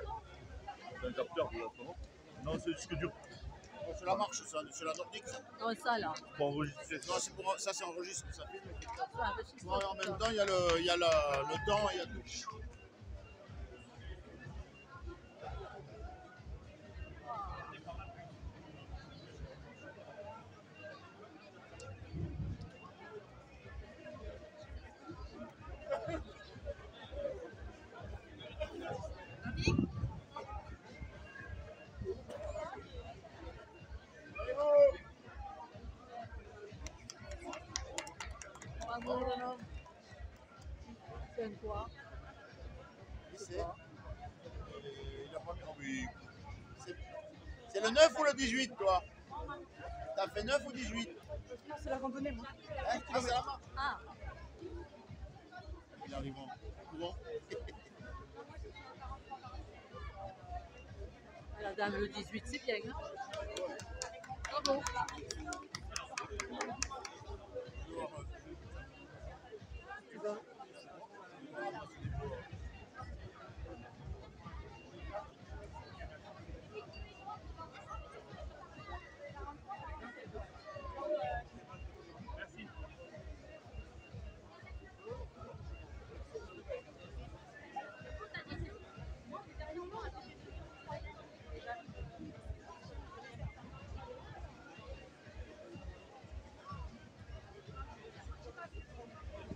C'est un capteur pour l'instant. Non, c'est le disque dur. C'est la marche, ça, c'est la nordique. Ça. Non, ça, là. Pour enregistrer. Non, c'est pour ça, c'est enregistré. Ça. Ça, enregistre Ouais, en même temps, il y a le temps, il y a tout. Bravo, jeune homme. C'est un quoi? Il a pas mis en but. C'est le 9 ou le 18, toi? T'as fait 9 ou 18? Non, c'est la randonnée, moi. Hein? Ah, c'est la marche. Ah, Il arrive en courant. la dame, le 18, c'est bien. Hein? Bravo. Tu vas.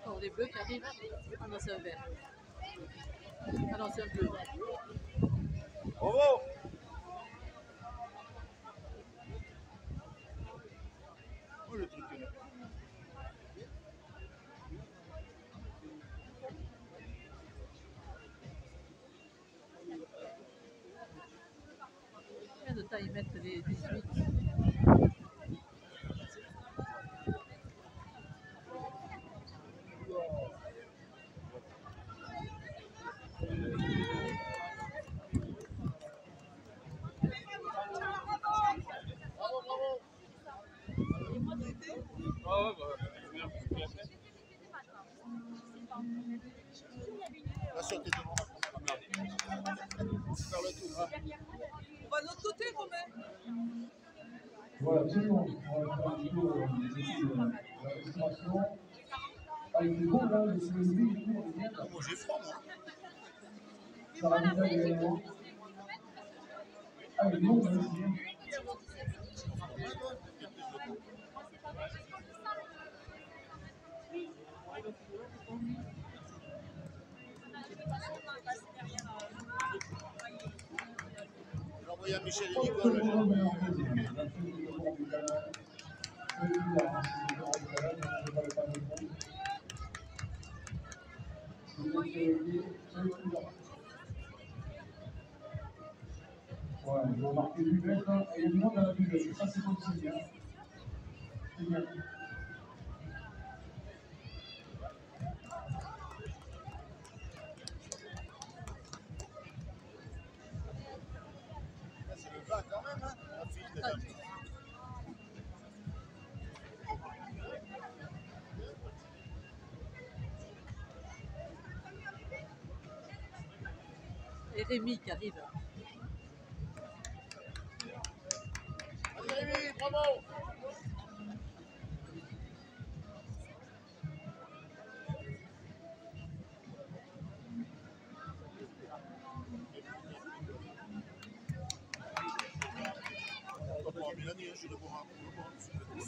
Encore des bleus qui arrivent. Ah non, c'est un vert. Ah non, c'est un bleu. Bravo! Oh, le truc. Combien de temps ils mettent les 18? Là, sur tes devants. Faire le tour. Hein. On va de l'autre côté, Romain. Voilà, absolument. On va faire un petit peu la restauration. Avec des bons là, le CSB, du coup, on est bien. Moi, j'ai froid, moi. Ça ravitaille également. Ah, les bons, là, c'est bien. J'ai envoyé à Michel et Nicole. Ouais, ils vont marquer du bête, hein, et il y a du monde dans la buvette, et ça c'est bon signe. Hein. C'est bien. C'est le bas quand même, hein. La fille de dame. Et Rémi qui arrive. Allez, Rémi, bravo!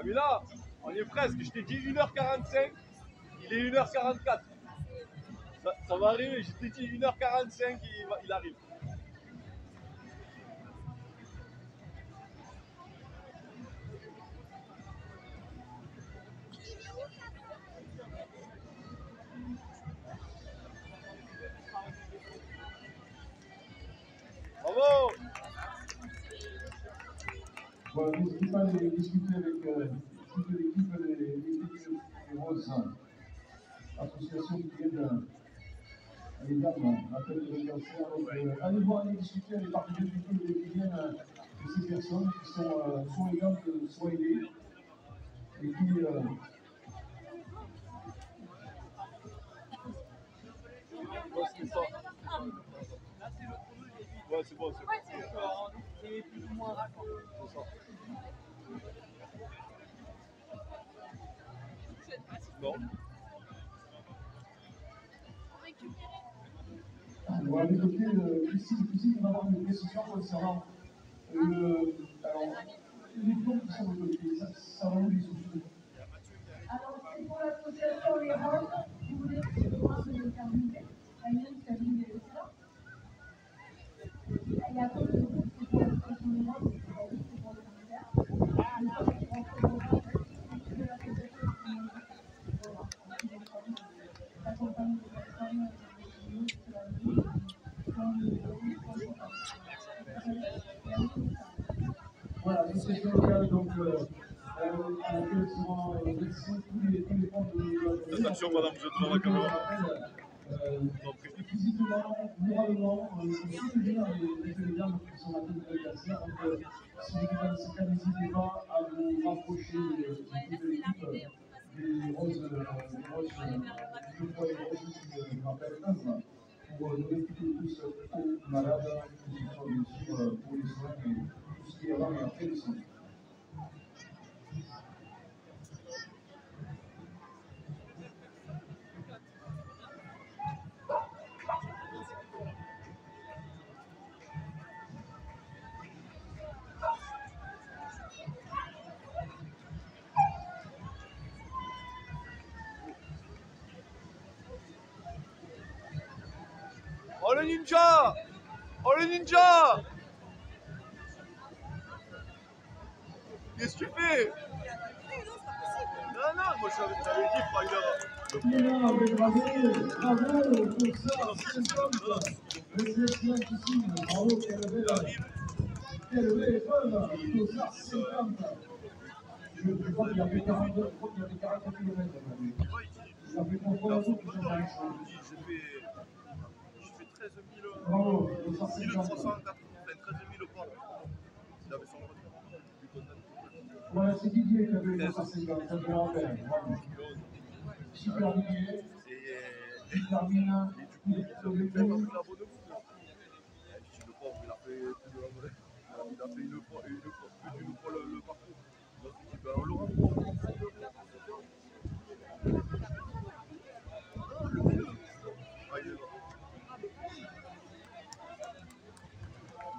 Ah mais là, on est presque. Je t'ai dit 1h45, il est 1h44. Ça va arriver, je t'ai dit 1h45, il arrive. Bravo! Voilà, n'hésitez pas à aller discuter avec toute l'équipe des Roses, association qui aide les dames à tête de cancer. Donc, allez voir, allez discuter avec les partenaires qui viennent de ces personnes qui sont soit aidantes, soit aidées, et qui Ouais, c'est bon, c'est bon. C'est plus ou moins raccord. C'est ça. Non. on va évoquer ici on va avoir une question concernant les fonds qui sont récoltés. Ça va où les sous-sous? Alors, c'est pour l'association Les Roses. Vous voulez que je demande de le terminer? Agnès, tu as mis les ça. Et après, le groupe, c'est pour l'association Les Roses. C'est pour le cancer. Et là, on représente de l'association qui accompagne les personnes sur la vie. Voilà, l'association locale, donc, à laquelle seront versés tous les fonds de Attention, madame, vous êtes dans la caméra. Physiquement, moralement, soutenir les dames qui sont atteintes de cancer. Donc, si vous êtes dans ce cas, n'hésitez pas à vous rapprocher de toute l'équipe des Roses, je crois les Roses, qui me rappellent œuvre, pour donner toutes et tous aux malades, que ce soit bien sûr pour les soins et tout ce qui est avant et après les soins. Oh le ninja! Oh le ninja! Qu'est-ce que tu fais? Non, non, moi j'avais dit Freiler. Bravo pour ça, c'est comme ça. Mais c'est excellentissime. Bravo, quelle belle épreuve. Tout ça, c'est comme ça. Je crois qu'il a fait 42, je crois qu'il a fait 40 km aujourd'hui. Il a fait contrôle à tout qui sont dans les champs. J'ai fait 13 000. Bravo, tout ça, c'est comme ça. 13 000 pas. Il avait son code. Voilà, c'est Didier qui avait fait ça, c'est comme ça, je me rappelle. Bravo. Super Didier. Il termine. Il est sur le coup. Le pauvre, il a fait plus de la monnaie. Il a fait une fois le parcours. Donc il dit, ben on le renvoie.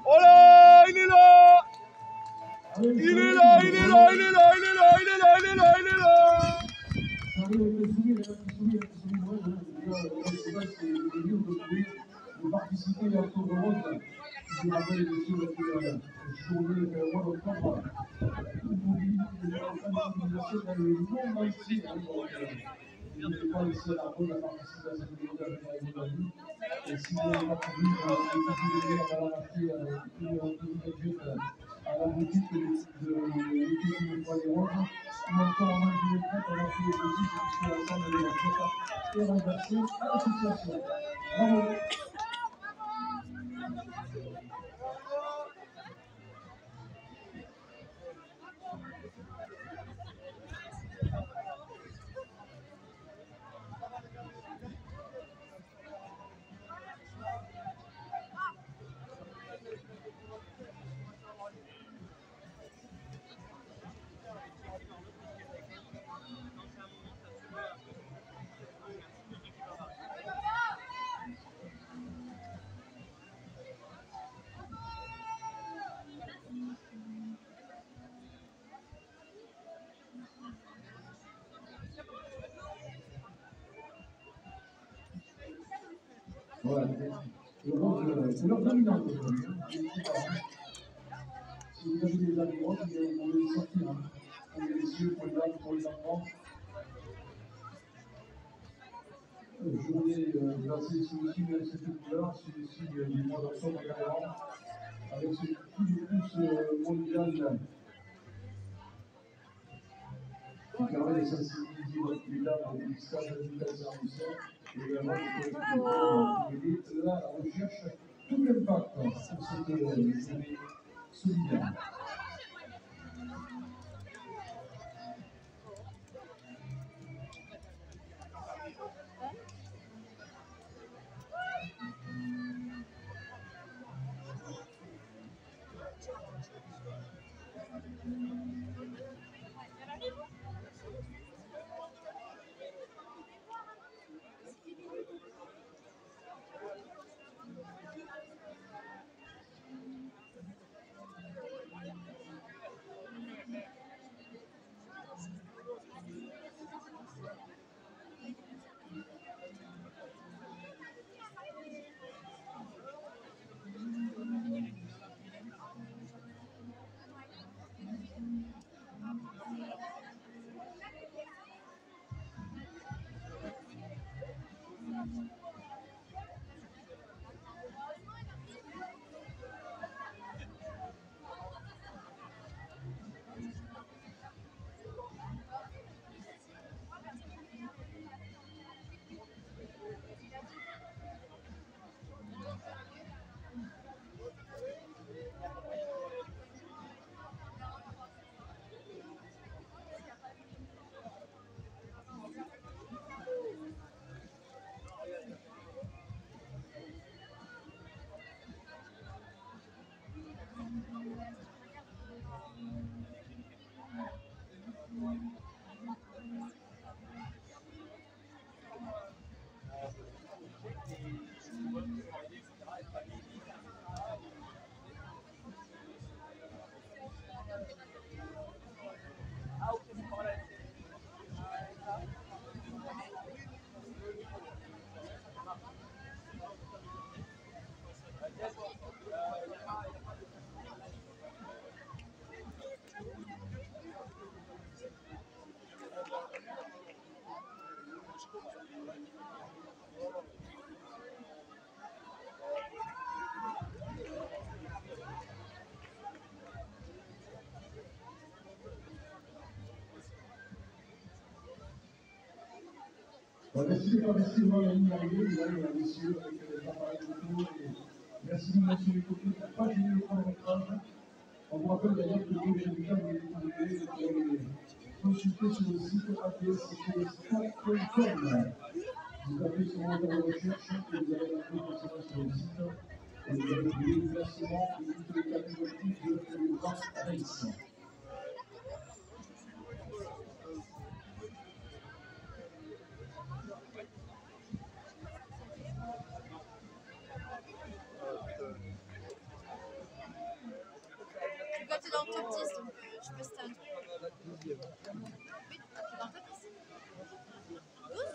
Oh là, il est là! Il est là, il est là, il est là, il est là, il est là, il est là, il est là, il est là! De participer à l'Octobre Rose. Je me rappelle bien sûr que la journée du mois d'octobre, une mobilisation dans le monde entier. Je n'étais pas le seul à participer à cette journée avec la vie. Et si vous n'avez pas pu venir, on a acheté une petite jeune à la boutique de l'équipe de Foyer Rose. En même temps, on a une fête, on a fait les petits puisque l'ensemble de la fête est renversé à l'association. Bravo! Voilà, le rose, couleur dominante aujourd'hui. Si vous avez des amis roses, vous pouvez les sortir. Hein. Pour les messieurs, pour les dames, pour les enfants. Journée placée sous le signe de cette couleur, sous le signe du mois d'octobre également, avec ce coup de pouce mondial qui permet de sensibiliser donc les dames au dépistage du cancer du sein et également de aider la recherche tout l'impact sur cette journée solidaire. Merci de investir dans la ligne d'arrivée, mesdames et messieurs, avec les appareils photo. Merci de mettre sur les côtés pour ne pas gêner le chronométrage. On vous rappelle d'ailleurs que tous les résultats vous les découvrez, vous pouvez les consulter sur le site adscop.com. Vous tapez sur le moteur de recherche et vous avez l'info concernant sur le site. Et vous avez oublié le classement de toutes les catégories de France Race. Toi, t'es dans le top 10, donc je peux c'était un truc. Oui, t'es dans le top 10. 12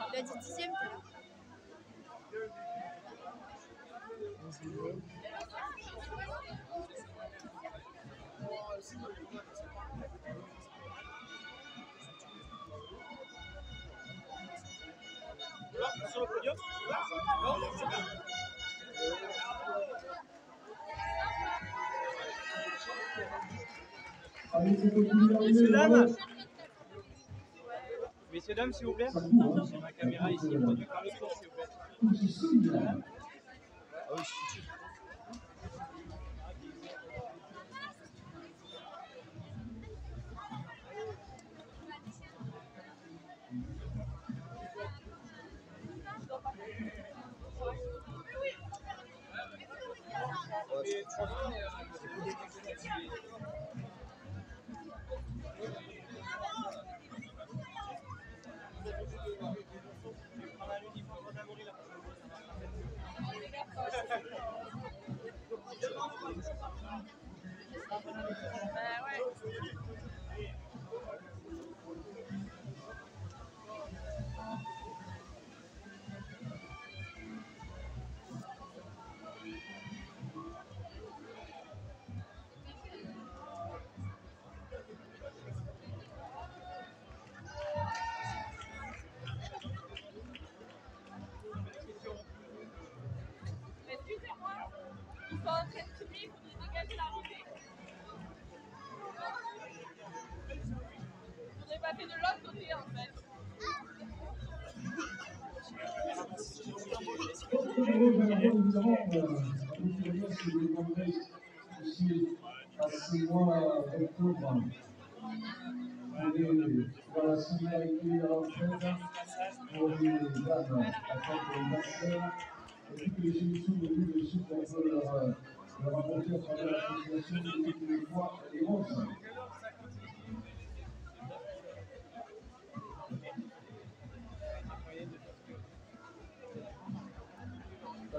Il a dit 10e, t'es là. Sur le podium? Non, c'est bien. Messieurs, dames. Messieurs, dames, s'il vous plaît. J'ai ma caméra ici, produit par le tour, s'il vous plaît. Ah oui, je suis foutu. On est passé de l'autre côté en fait. Évidemment, c'est le Congrès aussi à 6 mois d'octobre. Pour la solidarité à l'entraide pour les dames atteintes de cancer et toutes les solutions de vie de ceux qu'on peut leur apporter à travers l'association de toutes les fois et roses.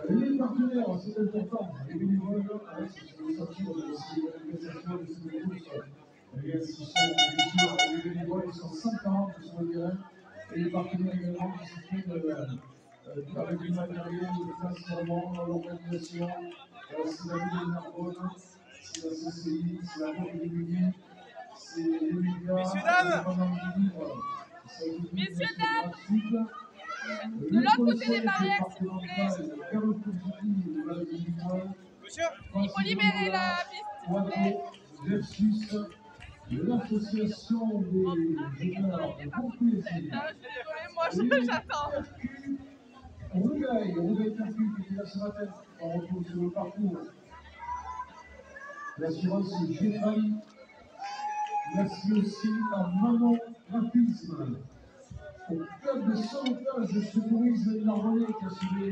Les partenaires, c'est important. Les bénévoles, c'est le statut de l'organisation de ces courses. Ce sont bien sûr les bénévoles, ils sont 140 sur le terrain, et les partenaires également qui s'occupent avec du matériel, le financement, l'organisation, c'est la ville de Narbonne, c'est la CCI, c'est la Banque des Musées, c'est les médias, messieurs, dames, messieurs, dames, de l'autre côté des barrières, s'il vous plaît. monsieur, Il faut libérer la piste, s'il vous plaît. Versus l'association des joueurs de bon plaisir. Je suis désolée, moi j'attends. Rougaille Percu qui était là ce matin, on retrouve sur le parcours. L'assurance Géfali. Merci aussi à Manon Graphisme. Au club de sauvetage de secourisme de Narbonnais qui a assuré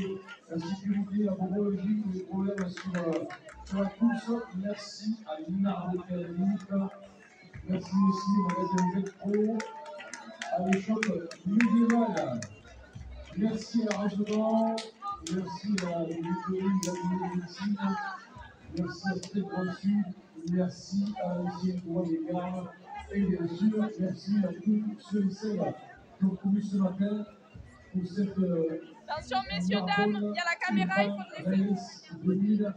la sécurité, la probologie et les problèmes sur la course. Merci à Linard de Calvinique. Merci aussi au magasin Velcro, à l'échoppe médiévale. Merci à Ragedan, merci à l'Économie de la médecine, merci à Stéphane Sud, merci à l'ancienne loi des gardes, et bien sûr, merci à tous ceux et celles qui ont couru ce matin pour cette attention, messieurs, dames, il y a la caméra, il faudrait faire. 2027.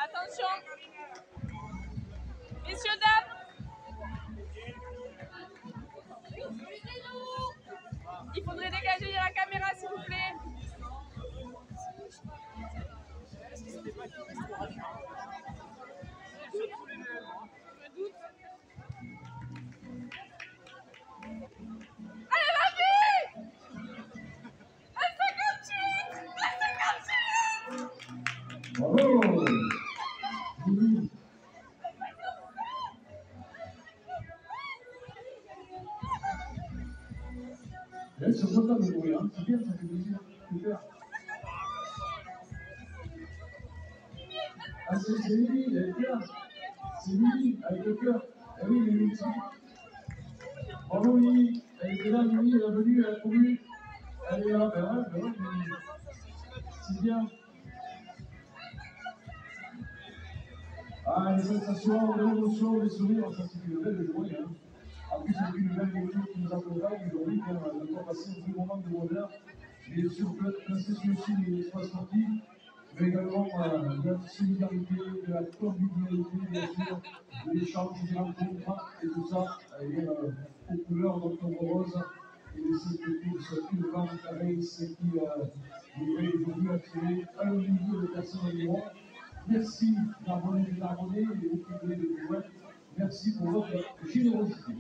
Attention, messieurs, dames. Il faudrait dégager la caméra, s'il vous plaît. Allez, vas-y! Un 58! Bravo! Ils sont contents de courir, c'est bien, ça fait plaisir. Super. Ah, c'est Lily, elle est là. C'est Lily, avec le cœur. Ah oui, elle est ici. Bravo Lily, elle était là, Lily, elle est venue, elle a couru. Elle est là, ben ouais, c'est bien. Ah, les sensations, l'émotion, les sourires, ça c'est une belle journée. Hein. En plus, c'est une belle voiture qui nous accompagne aujourd'hui, de pouvoir passer un bon moment de bonheur. Bien sûr, placer aussi les espaces sportifs, mais également de la solidarité, de la convivialité, bien sûr, de l'échange, des rencontres, et tout ça, aux couleurs d'Octobre Rose, et de cette course innovante race qui devrait aujourd'hui attirer un million de personnes environ. Merci Narbonnais et Narbonnais, et vous qui venez de nous voir. Merci pour votre générosité.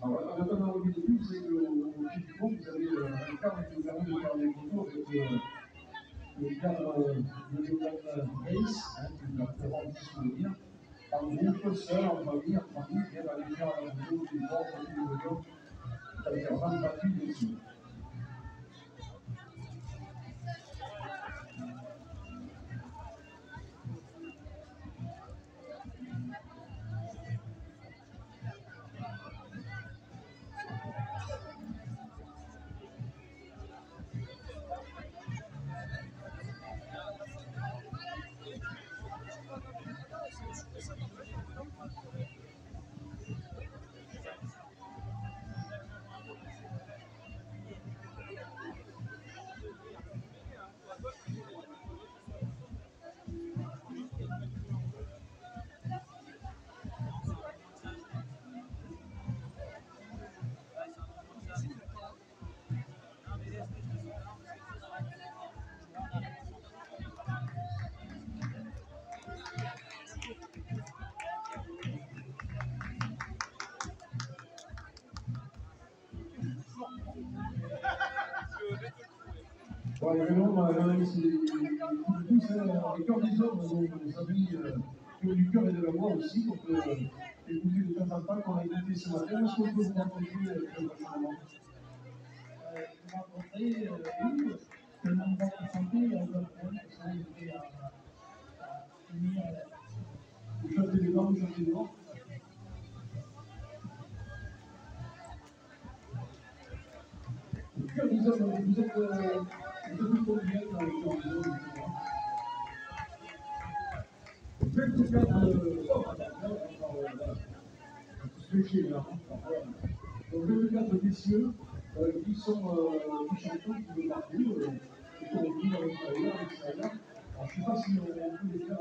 Alors, en attendant le début, c'est qu'au fil du compte, vous avez un cadre qui vous permet de faire des photos avec le cadre de Jordan Race, qui nous apportera un petit souvenir. En groupe, seul, en famille, bien aller faire la photo des bords, des podiums, avec un grand papier dessus. Bon, évidemment, c'est tous les cœurs des hommes, nos amis qui ont du cœur et de la voix aussi, donc écoutez de temps en temps qu'on a écouté ce matin. Est-ce qu'on peut vous rencontrer très prochainement? Vous rencontrez, oui, tellement de bonne santé, on va prendre, ça a été à finir. Vous chantez des vents, vous chantez des vents. Le cœur des hommes, vous êtes combien dans le cœur des hommes? 24 donc 24 messieurs qui chantent qui veulent partout, qui sont venus à l'intérieur, à l'extérieur. Alors je ne sais pas si on peut les faire.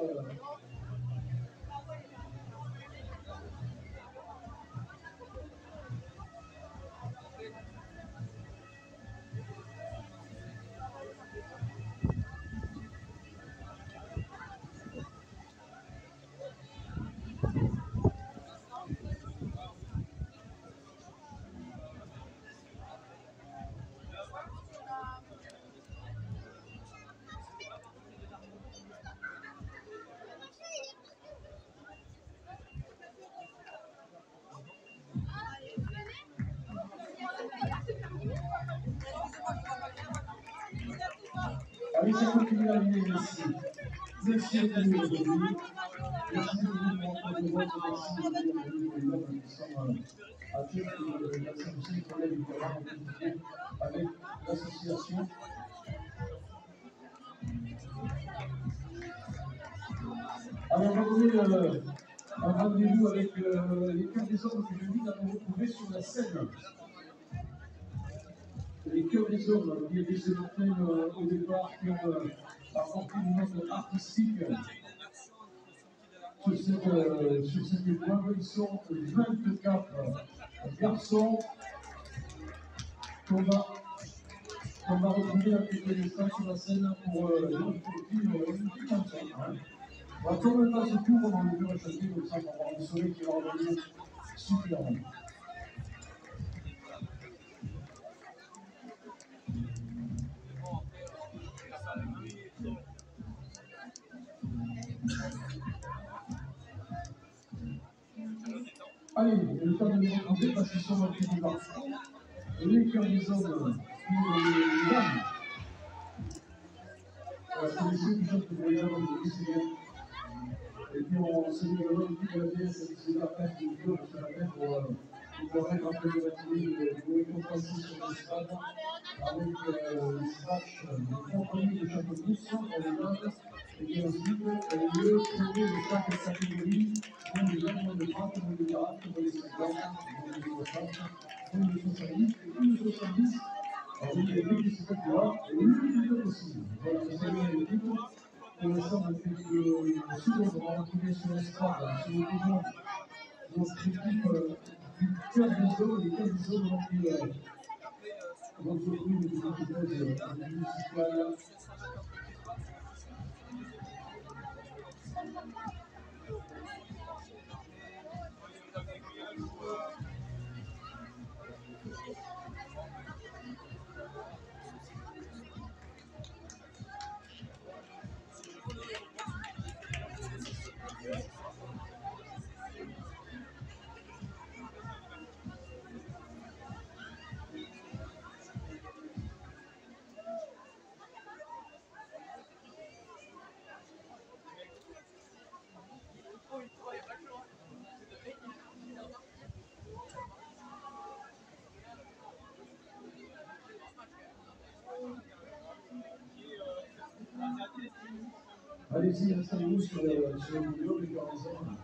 Allez, ça continue à venir ici. Merci à vous aujourd'hui. Merci de vous rencontrer de votre merci de vous qui sont à tête de l'association des collègues du Coran avec l'association. Alors, on va donner un rendez-vous avec les cœurs des hommes que je viens de retrouver sur la scène. Les cœurs des hommes qui étaient ce matin au départ, qui ont apporté une note artistique sur cette épreuve. Ils sont 24 garçons qu'on va retrouver à quelques instants sur la scène pour une petite chanson. On va quand même pas ce tour, on va le faire chanter comme ça pour avoir le soleil qui va revenir suffisamment. Allez, il est temps de les retrouver parce qu'ils sont un petit peu partout. Les cœurs des hommes, puis les dames. C'est les ceux qui chantent pour les hommes, c'est bien. Et puis on se dit que l'homme qui va bien, c'est la fête du jour, c'est la fête pour remettre un peu de matinée, pour récompenser sur le stade avec les scratchs, les compagnies de chaque groupe, les dames. Et puis ensuite, le premier de chaque catégorie, dont les hommes de 30, dont les 40, dont les 50, dont les 60, dont les 70, et tous les 70. Alors, il y a des qui se font là, et le plus aussi. Voilà, vous savez, les titres, pour l'instant, depuis le second, on va retrouver sur l'estrade, sur le débat, notre équipe du cœur des hommes, les cœurs des hommes ont pris l'entreprise de l'entreprise municipale. Allez-y, installez-vous sur le boulot, les cœurs des hommes.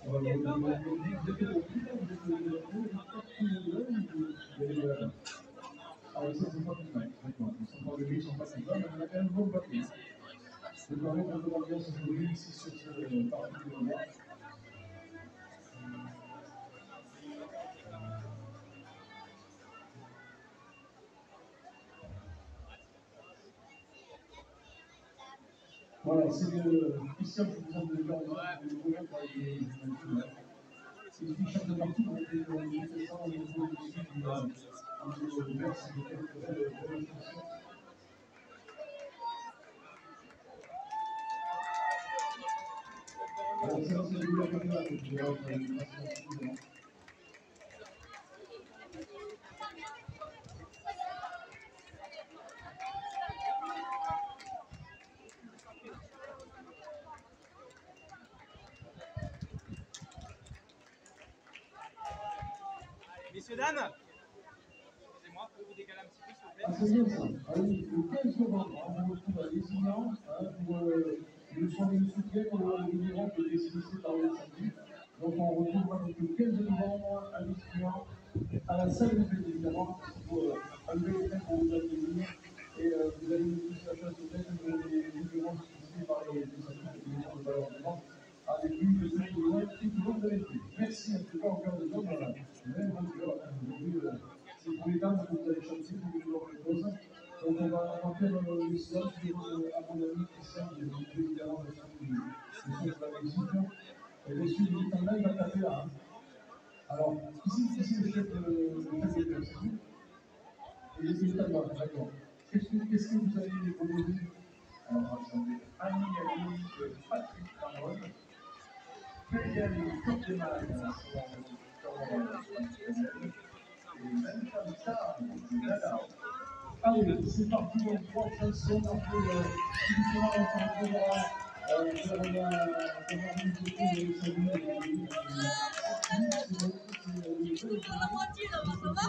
On va vous dire, vous êtes ah oui, ça c'est pas tout mal, d'accord. Ils sont pas de lui, ils sont pas tout mal, mais on a quand même un bon papier. Je vais permettre un peu d'ambiance aujourd'hui ici sur ce parti de l'honneur. Voilà, c'est le Christian qui vous a donné le gouvernement pour les c'est une fiche de partout, on était dans les manifestants au niveau du sud Merci de cette belle chanson. Alors, ça, c'est le gouvernement que je vais Messieurs, dames, excusez-moi, vous vous décaler un petit peu, s'il vous plaît. Ah, c'est bien ça. Ah oui, le 15 novembre, on se retrouve à Lézignan pour une soirée de soutien pour le migrant qui est décidé par le samedi. Donc on retrouvera donc le 15 novembre à Lézignan, à la salle de fête évidemment, pour enlever les trains pour vous accueillir. Et vous allez nous tous la place honnête des migrants décidés par les migrants de Valornement, avec une de ceux qui vont tout au long de l'été. Merci en tout cas encore de temps, voilà. Même en cœur, aujourd'hui, c'est pour les dames que vous allez chanter, pour vous dire les choses. Donc on va faire le silence à mon ami Christian, qui est évidemment le son de la Belgique. Et je suis en live à taper là. Alors, qui c'est le chef de chœur, c'est vous? Et il est à moi, d'accord. Qu'est-ce que vous allez proposer? Alors, attendez, Annie Ali de Patrick Ramon, Frédéric Courtemal et même comme ça, Nada. Allez, c'est parti pour 3 chansons. Après, on s'entraînera vers la moitié là-bas, ça va?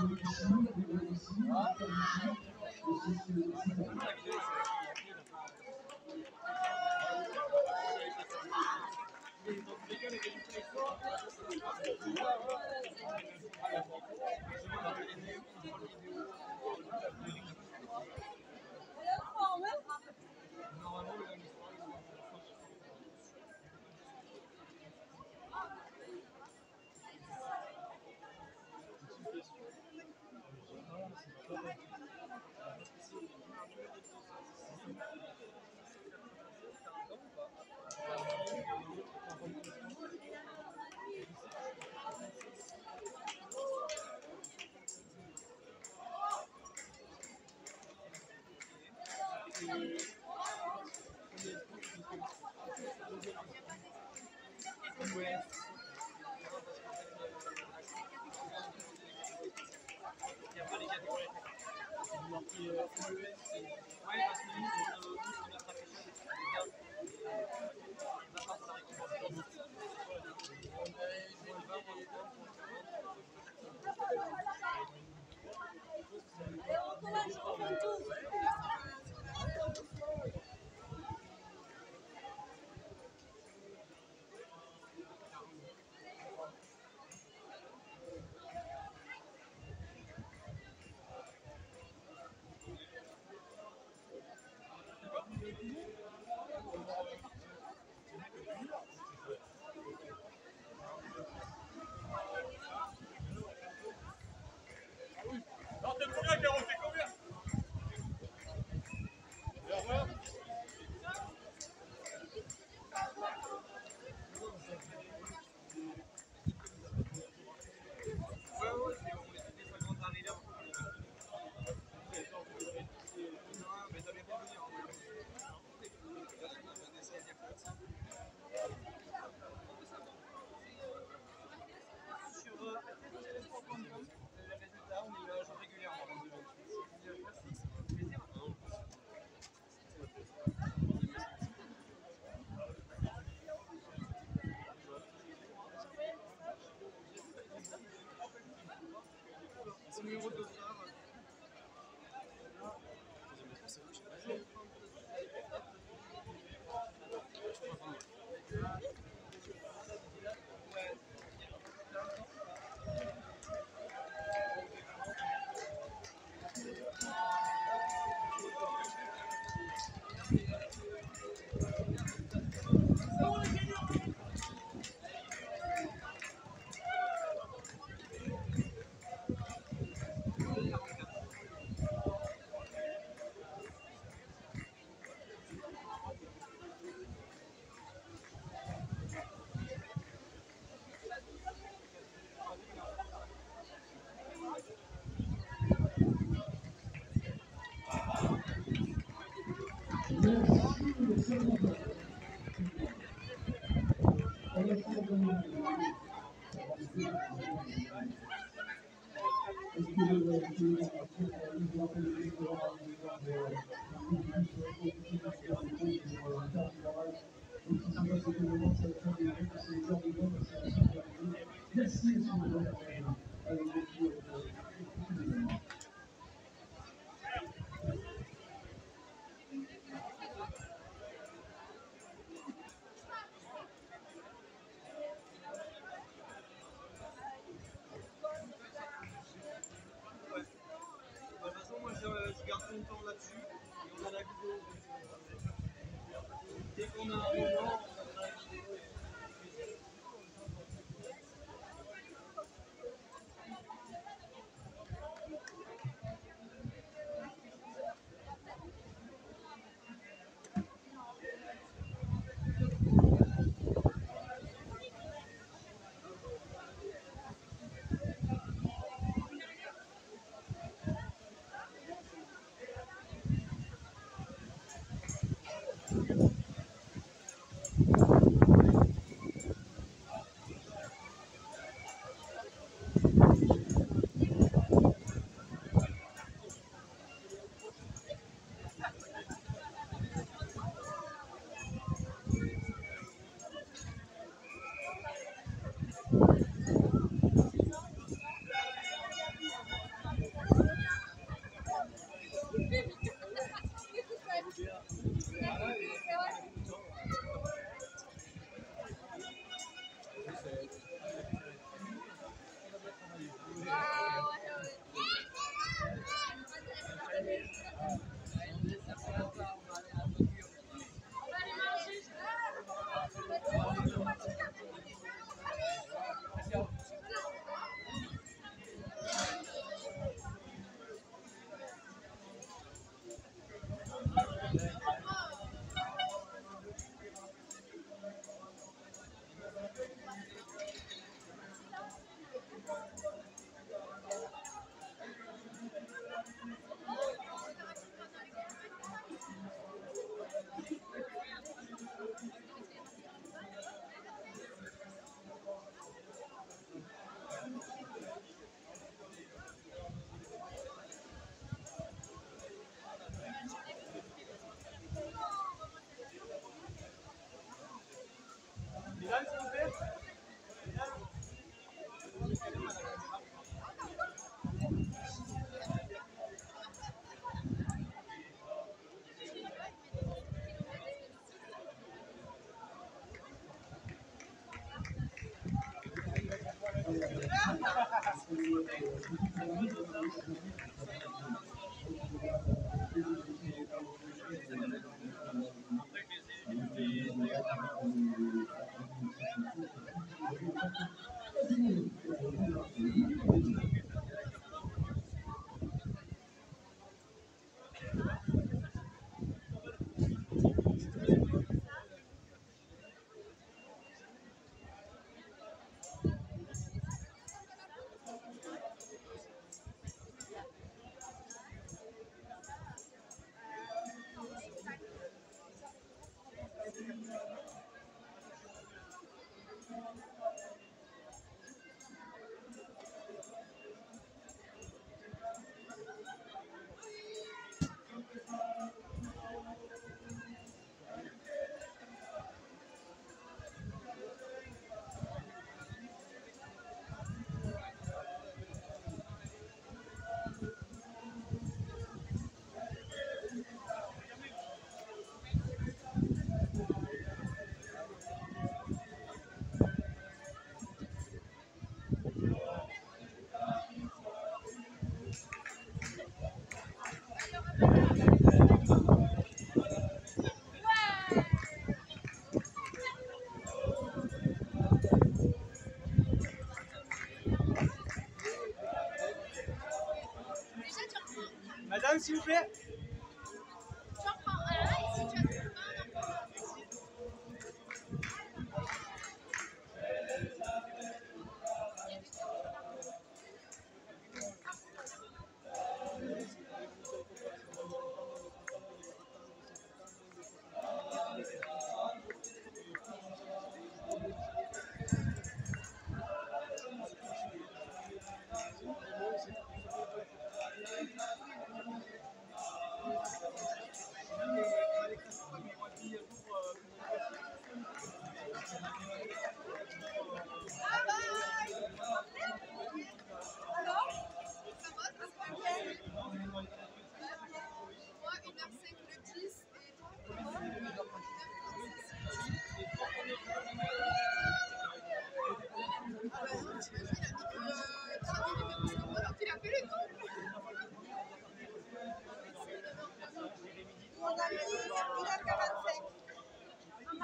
Je garde mon temps là-dessus. Et on a la vidéo. Dès qu'on a un moment, on a la vidéo.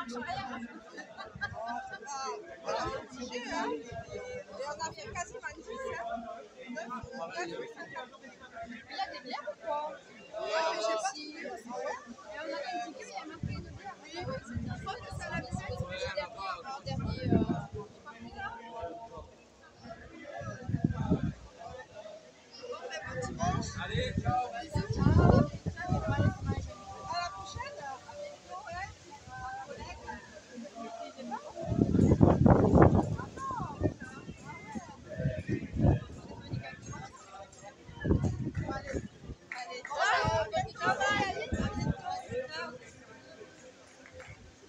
On a obligé, hein. Et on a fait quasiment 10, hein. 9 ou 50. Il y a des bières ou quoi? Mais j'ai pas si. Et on avait un ticket, il y a marqué une bière. Oui, c'est bien. Je crois que c'est à la bière. En dernier. Bon, ben, bon dimanche. Allez, ciao. À la prochaine. À bientôt, ouais. Collègue. Allez, ciao.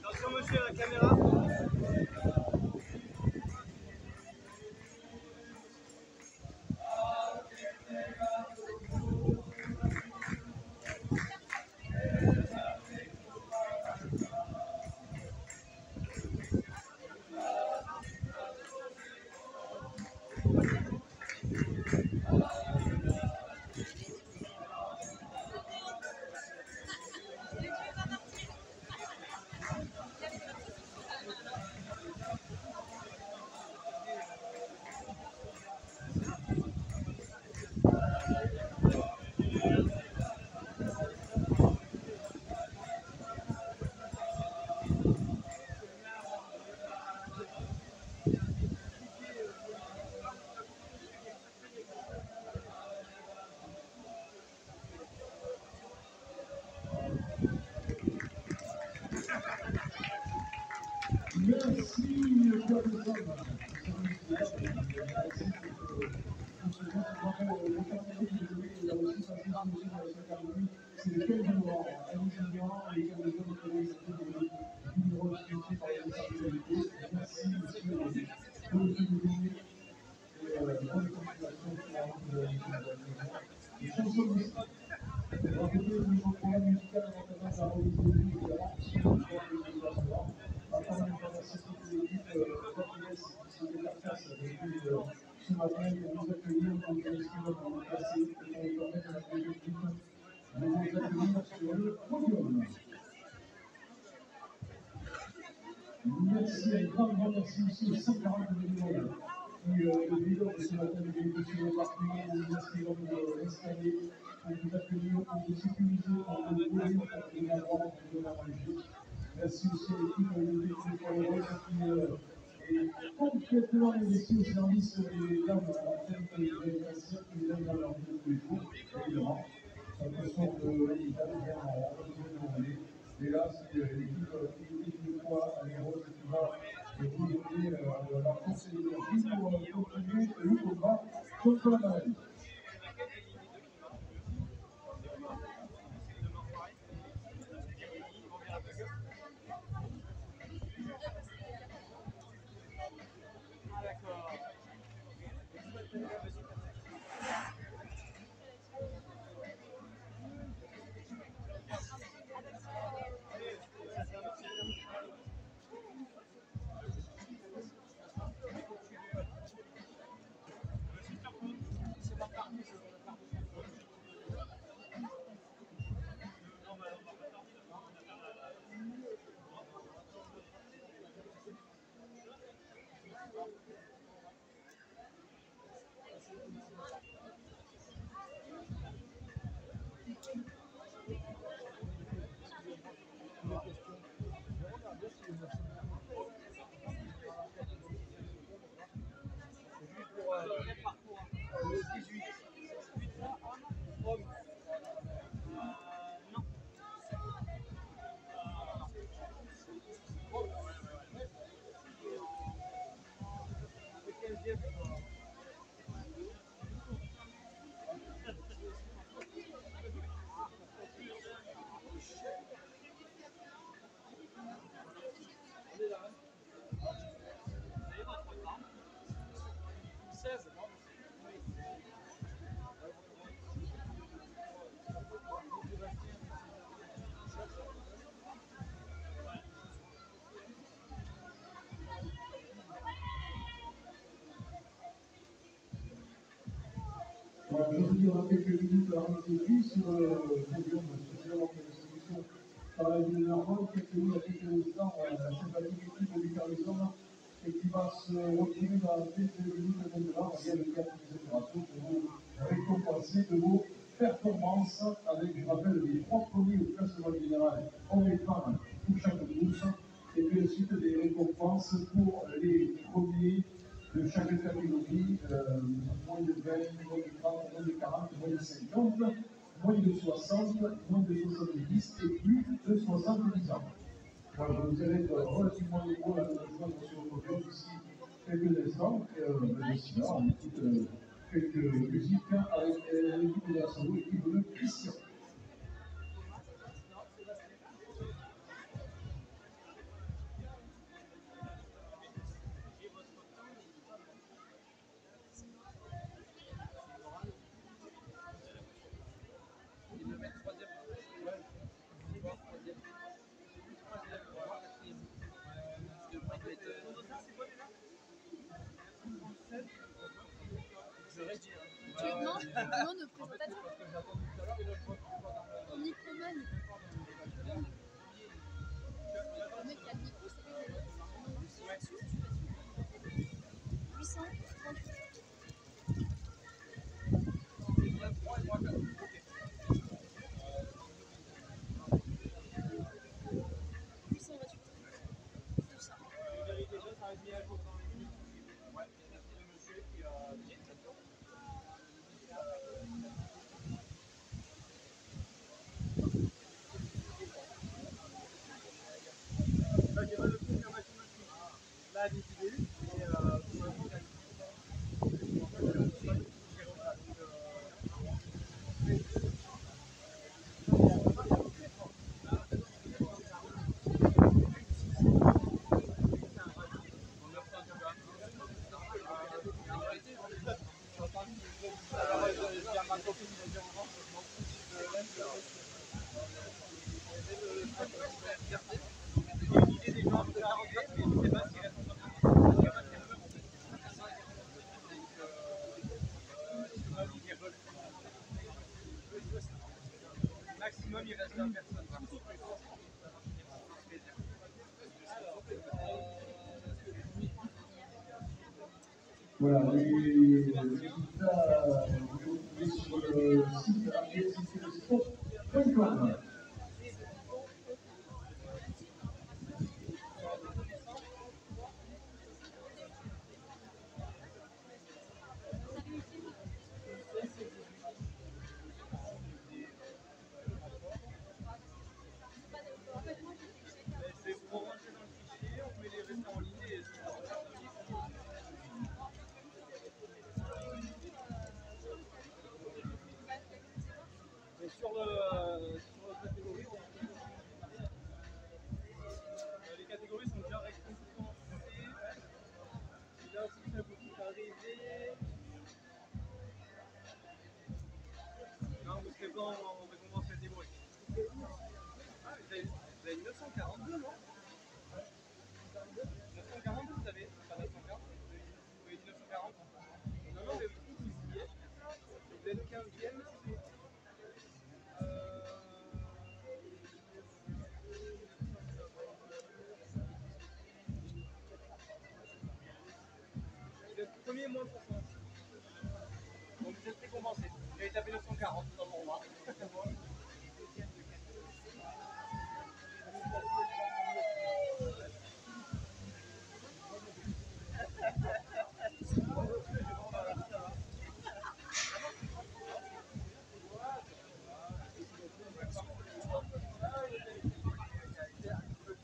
Attention monsieur, la caméra. Ce matin, pour nous accueillir dans le festival dans le passé et pour nous permettre à la deuxième équipe de vous accueillir sur le podium. Merci, un grand merci aussi aux 140 bénévoles qui le leader de ce matin de sur le parking, nous inscrivons de l'installer pour vous accueillir, pour vous sécuriser, pour vous nourrir, pour vous donner à boire, pour vous donner à manger. Merci aussi à l'équipe de l'équipe qui est complètement investie au service des dames atteintes de cancer qui les aident dans leur vie de tous les jours, évidemment. Attention que les dames viennent en retourner. Et là, c'est l'équipe de poids à l'héros qui va vous donner la force et l'énergie pour continuer le combat contre la maladie. Voilà, je vous dis dans quelques minutes la remise des prix sur le podium spécialement pour la distribution par la régulièrement, qui a connu il y a quelques instants la sympathique équipe du Carlison et qui va se retrouver dans quelques minutes maintenant via le cadre de cette opération pour vous récompenser de vos performances avec, je rappelle, les 3 premiers au classement général, hommes et femmes, pour chaque course, et puis ensuite des récompenses pour les premiers de chaque catégorie, moins de 20, moins de 30, moins de 40, moins de 50, moins de 60, moins de 70 et plus de 70 ans. Voilà, vous allez être relativement nombreux à nous rejoindre sur le podium d'ici quelques instants. D'ici là, on écoute quelques musiques avec l'équipe de la Solo, l'équipe de Christian. Tu lui demandes le nom de présentateur. Microman. Le mec qui a le micro, c'est lui qui est là. 838. Maximum, il reste 20 personnes. Voilà, les résultats vous trouvez sur le site argentistesport.com. Sur la catégorie, les catégories sont déjà récompensées. Là aussi, ça peut arriver. Non, vous serez pas en récompense catégorie. Ah, vous avez 942, non 942, vous avez pas 940. Vous avez dit 940. Non, non, mais vous y êtes. Vous êtes 15e. Vous êtes premier moins de 60. Donc vous êtes récompensé. Vous avez tapé 940 dans mon roi.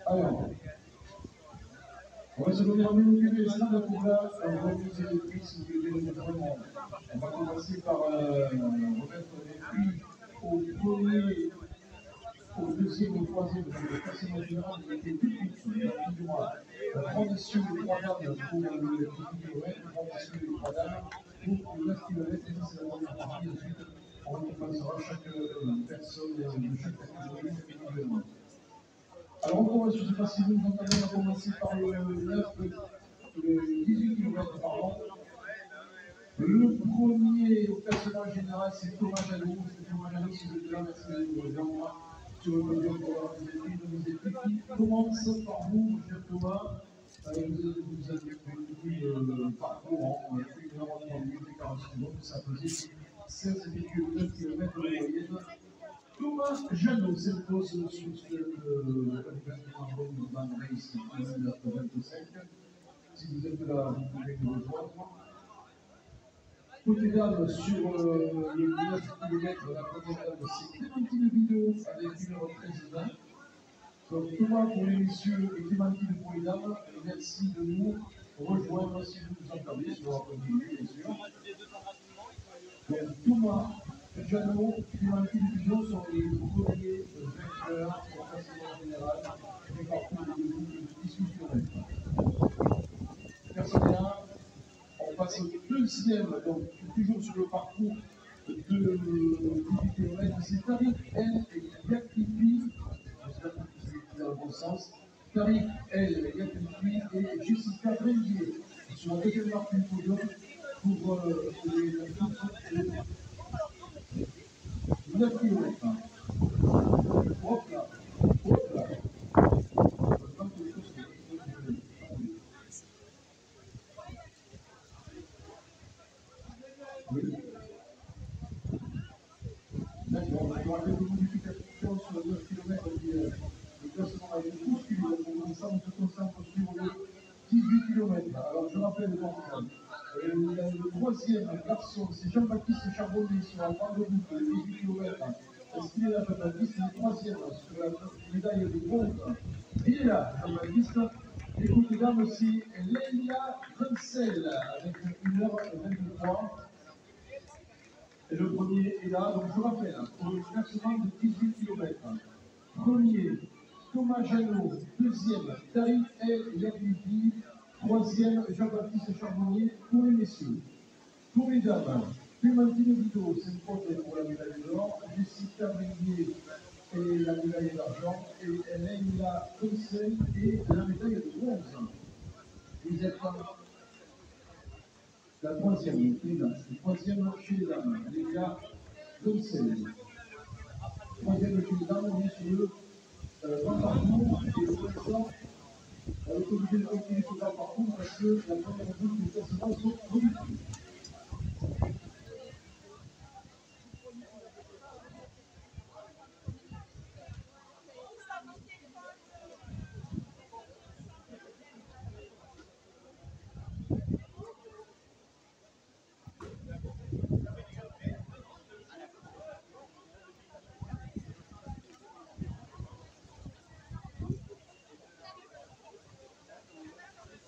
Alors, on va se donner un minute instant pour là, refuser les prix si vous voulez les prendre. On va commencer par remettre les prix au premier, au deuxième, au troisième, donc le classement général qui était tout de suite, la transition des 3 dames pour le petit kilomètre, la transition des 3 dames pour le 9 km, et ça c'est la première partie, ensuite on récompensera chaque personne de chaque catégorie individuellement. Alors on commence, je ne sais pas si vous entendez, on va commencer par le 18 km pardon. Le premier au classement général, c'est Thomas Jadot. C'est Thomas Jadot, si vous êtes là, merci de vous rejoindre. sur le podium pour avoir des équipes qui commence par vous, mon cher Thomas. Vous avez fait le parcours en 1 heure 30 minutes et 40 secondes. Ça faisait 16,9 km de moyenne. Thomas Jeannot s'impose sur ce Van Race 1925. Si vous êtes là, vous pouvez nous rejoindre. Côté dames, sur les 9 km, la première dame, c'est Clémentine Vidéo avec 1h13-20. Donc Thomas pour les messieurs et Clémentine pour les dames. Merci de nous rejoindre si vous nous entendez sur la continuité, bien sûr. Donc Thomas Jeannot, Clémentine Vidéo sont les premiers vainqueurs au classement général du parcours de 18 km. Personnellement, on passe au deuxième, donc toujours sur le parcours de 18 km, c'est Tariq El Yakifi, j'espère que c'est dans le bon sens, Tariq El Yakifi et Jessica Brendier sur la deuxième marque du podium pour les 9 km. Hop là, hop là. Oui. D'accord, on va avoir quelques modifications sur le 9 km le classement a été bousculé. Donc pour l'instant, on se concentre sur le 18 km. Alors je rappelle le troisième garçon, c'est Jean-Baptiste Charbonnier sur la grande route de 18 km. Est-ce qu'il est là, Jean-Baptiste? Il est troisième sur la médaille de bronze. Il est là, Jean-Baptiste. Et côté dames aussi, Leila Runsel avec 1h23. Et le premier est là, donc je rappelle, pour le classement de 18 km. Premier, Thomas Jeannot. Deuxième, Tariq El Yakifi. Troisième, Jean-Baptiste Charbonnier pour les messieurs. Pour les dames, Clémentine Vidéo s'impose pour la médaille d'or, Jessica Brendier et la médaille d'argent, et Leila Runsel et la médaille de bronze. Vous êtes la troisième, le troisième chez les dames, Leila Runsel. Troisième chez les dames, on est sur le grand parcours, et pour l'instant, on est obligé de continuer sur le grand parcours parce que la première route du classement sont positifs.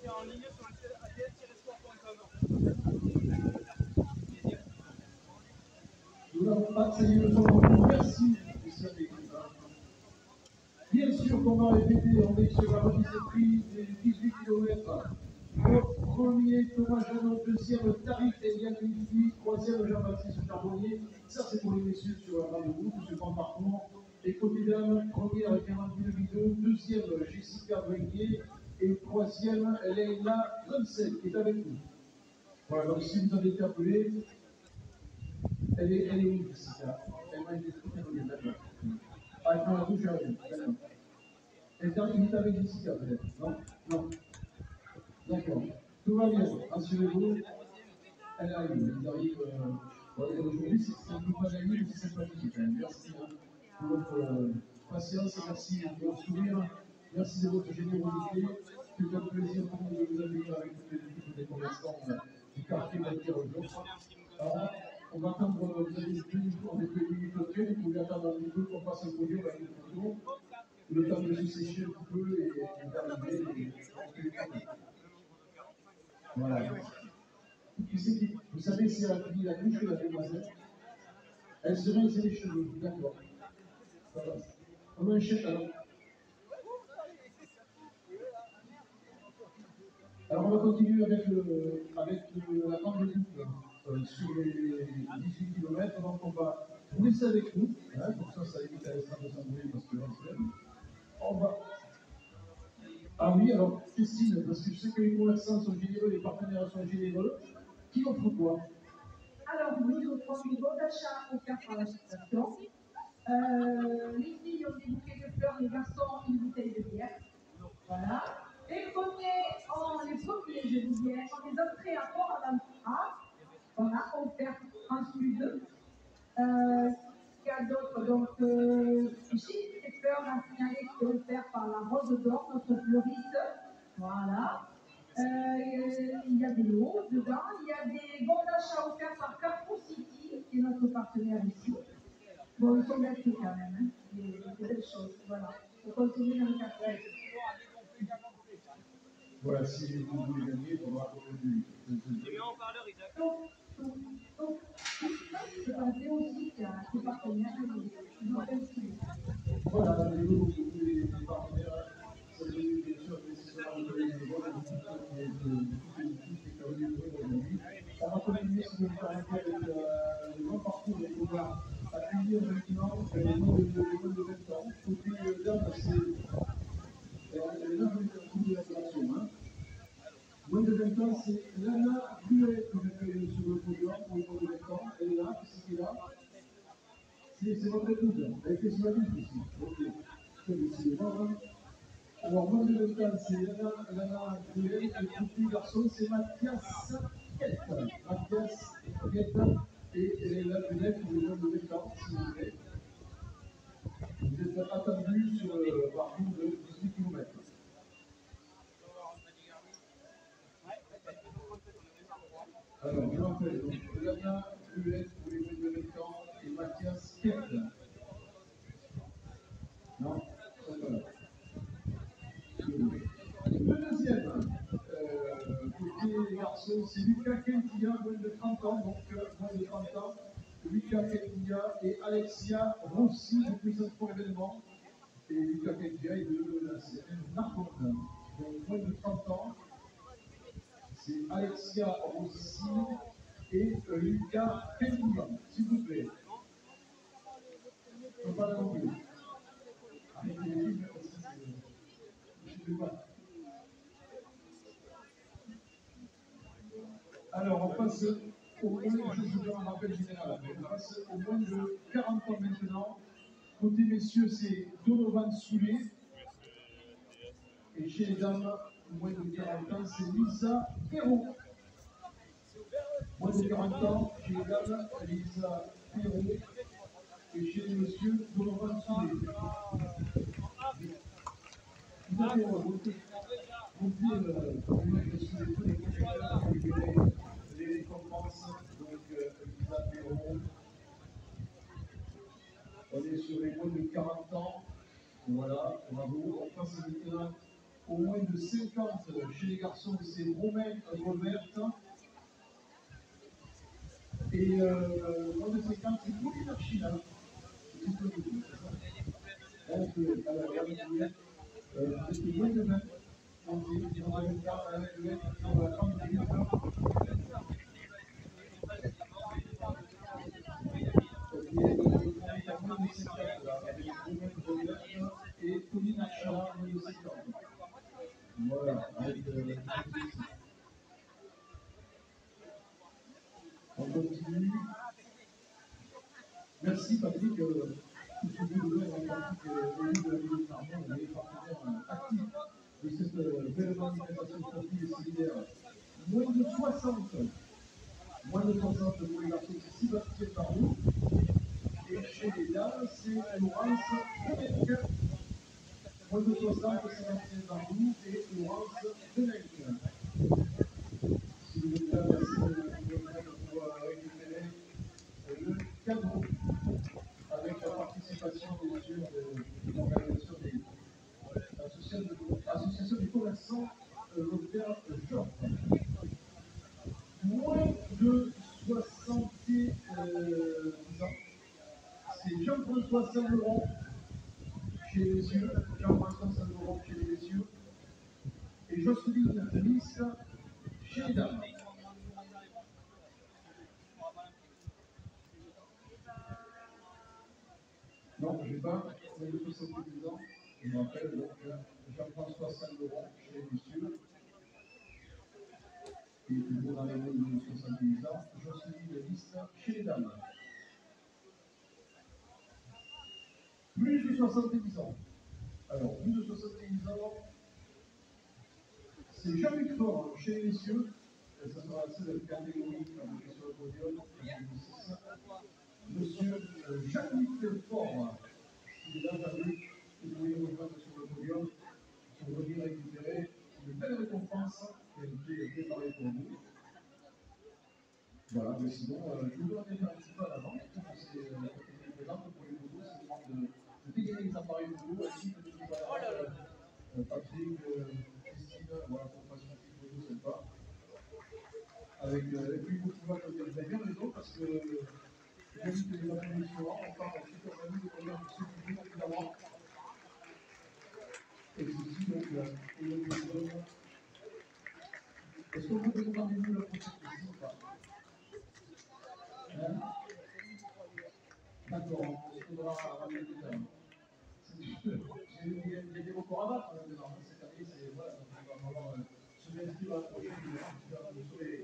En ligne sur le ADS-sport.com. Nous n'avons pas de saluer le temps. Merci. Bien sûr qu'on va répéter, on est sur la remise de prix des 18 km. Premier, Thomas Jeannot. Deuxième, Tariq El Yakifi. Troisième, Jean-Baptiste Charbonnier. Ça, c'est pour les messieurs sur la grande route, ce grand parcours. Et côté dames, première, Clémentine Vidéo. Deuxième, Jessica Brendier. Et troisième, Leila Runsel, qui est avec nous. Voilà, donc si vous avez été appelé, elle est où, Jessica? Elle m'a été très bien, d'accord. Ah, elle prend la bouche à la bouche, d'accord. Elle est avec Jessica, peut-être? Non? Non. D'accord. Tout va bien, rassurez-vous. Elle arrive. Ils arrivent. Aujourd'hui, c'est un peu pas gagné, mais c'est sympathique quand même. Merci pour votre patience, merci de votre sourire, merci de votre générosité. C'est un plaisir pour nous de vous accueillir avec toutes les équipes des commerçants du quartier d'Altier aujourd'hui. Alors, on va attendre, vous avez des minutes auprès, vous pouvez attendre un petit peu qu'on passe un podium avec une photo, le temps de se sécher un petit peu et d'arriver. Voilà. Vous savez si elle a fini la couche de la demoiselle? Elle se rince les cheveux, d'accord. Voilà. On enchaîne alors. Alors on va continuer avec la grande boucle sur les 18 km. Donc on va rester avec nous, hein, pour ça évite à l'extrême de s'embrouiller parce que là on va. Ah oui, alors Christine, parce que je sais que les commerçants sont généreux, les partenaires sont généreux. Qui offre quoi? Alors, nous offrons une bon d'achat offert par l'association. Les filles ont des ici, les fleurs à signaler qui est offert par la Rose d'Or, notre fleuriste. Voilà. Il y a des lots dedans. Il y a des bons d'achat offerts par Carrefour City, qui est notre partenaire ici. Bon, ils sont gâtés quand même, hein. Des belles choses. Voilà. On continue dans le quartier. Voilà, si vous voulez gagner, il faudra trouver du. Je pensais aussi qu'il y a des partenaires, ils ont fait le suivi. Voilà, les partenaires, ça veut dire bien sûr nécessairement les vols aujourd'hui. On va continuer si vous le permettez avec le grand parcours et on va accueillir maintenant les vols de 20 ans. Côté dame, c'est les dames de la sélection. Moins de 20 ans, c'est Lana Buet que j'accueille sur le podium pour le moins de 20 ans. Elle est là, qui est là. C'est votre épouse. Elle était sur la liste ici. Ok. Décidément. Alors, moins de 20 ans, c'est Lana Buet. Et le petit garçon, c'est Mathias Kett. Mathias Kett. Et elle est là, Buet, pour le moins de 20 ans, si vous voulez. Vous êtes attendu sur le parcours de 18 km. Alors, je rappelle, donc, Lana Buet pour les moins de 20 ans et Mathias Kett. Non, voilà. Le deuxième, côté garçon, c'est Lucas Kentia, moins de 30 ans, donc moins de 30 ans. Lucas Kentia et Alexia Rossi, depuis ce premier événement. Et Lucas Kentia est de la CN Narbonne. Donc moins de 30 ans. C'est Alexia Rossi et Lucas Kentia, s'il vous plaît. Je ne peux pas la non plus. Arrêtez les films, parce que je ne sais pas. Alors, on passe au moins, je fais un rappel général, on passe au moins de 40 ans maintenant. Côté messieurs, c'est Donovan Soulet. Et chez les dames, moins de 40 ans, c'est Lisa Perrault. Moins de 40 ans, chez les dames, Lisa Perrault. Et chez les messieurs, Donovan Soulet. Tout à fait heureux. Vous pouvez sur les projecteurs, les récompenses, donc Lisa Perrault. On est sur les moins de 40 ans. Voilà, bravo. On passe maintenant au moins de 50 chez les garçons, c'est Romain Robert. Et moins de 50, c'est Pauline Archina. Donc, alors, c'est moins de 20. On dit, on va le faire avec le mec sur la trame de 10 ans. Et Pauline Archina, moins de 50. Voilà, avec on continue. Merci Patrick. Tout ce que vous avez en Patrick élu de la ville de Narbonne, vous avez partenaire actif de cette belle manifestation sportive et solidaire. Moins de 60. Moins de 60 pour les garçons, c'est Sébastien Barou. Et chez les dames, c'est Laurence Denec. Moins de 60, Sébastien Barou et Laurence Denec. Si vous êtes là, merci de pouvoir récupérer le cadeau avec la participation bien sûr de l'organisation des associations des commerçants locaux Job. Moins de 70 ans, c'est Jean-François Saint-Laurent chez les messieurs, Jean-François Saint-Laurent chez les messieurs, et Jocelyne Nice chez les dames. Non, je n'ai pas moins de 70 ans. Je me rappelle donc Jean-François Saint-Laurent chez les messieurs. Et toujours dans les moins de 70 ans, Jocelyne Nice chez les dames. Plus de 70 ans. Alors, plus de 70 ans, c'est Jean-Luc Faure chez les messieurs. Et ça sera la seule catégorie quand je suis sur le podium. Monsieur Jean-Luc Faure. séance qui a été préparée pour vous. Voilà, mais sinon, je vous donne déjà un petit peu à l'avant. C'est présente pour les photos, c'est vraiment de dégainer les appareils photo, ainsi que Patrick, Christine, voilà, pour passer une petite photo sympa. Avec lui, vous pouvez vous avez bien raison, parce que j'invite les applaudissements, on parle ensuite aux amis de première qui sont plus évidemment. Et ceci, donc, est-ce que vous pouvez nous ramener la prochaine question ou pas? Hein? D'accord, on se faudra ramener tout à l'heure. J'ai des records à battre maintenant. Cette année, c'est voilà, donc on va avoir se réinscrire à la prochaine. Vous serez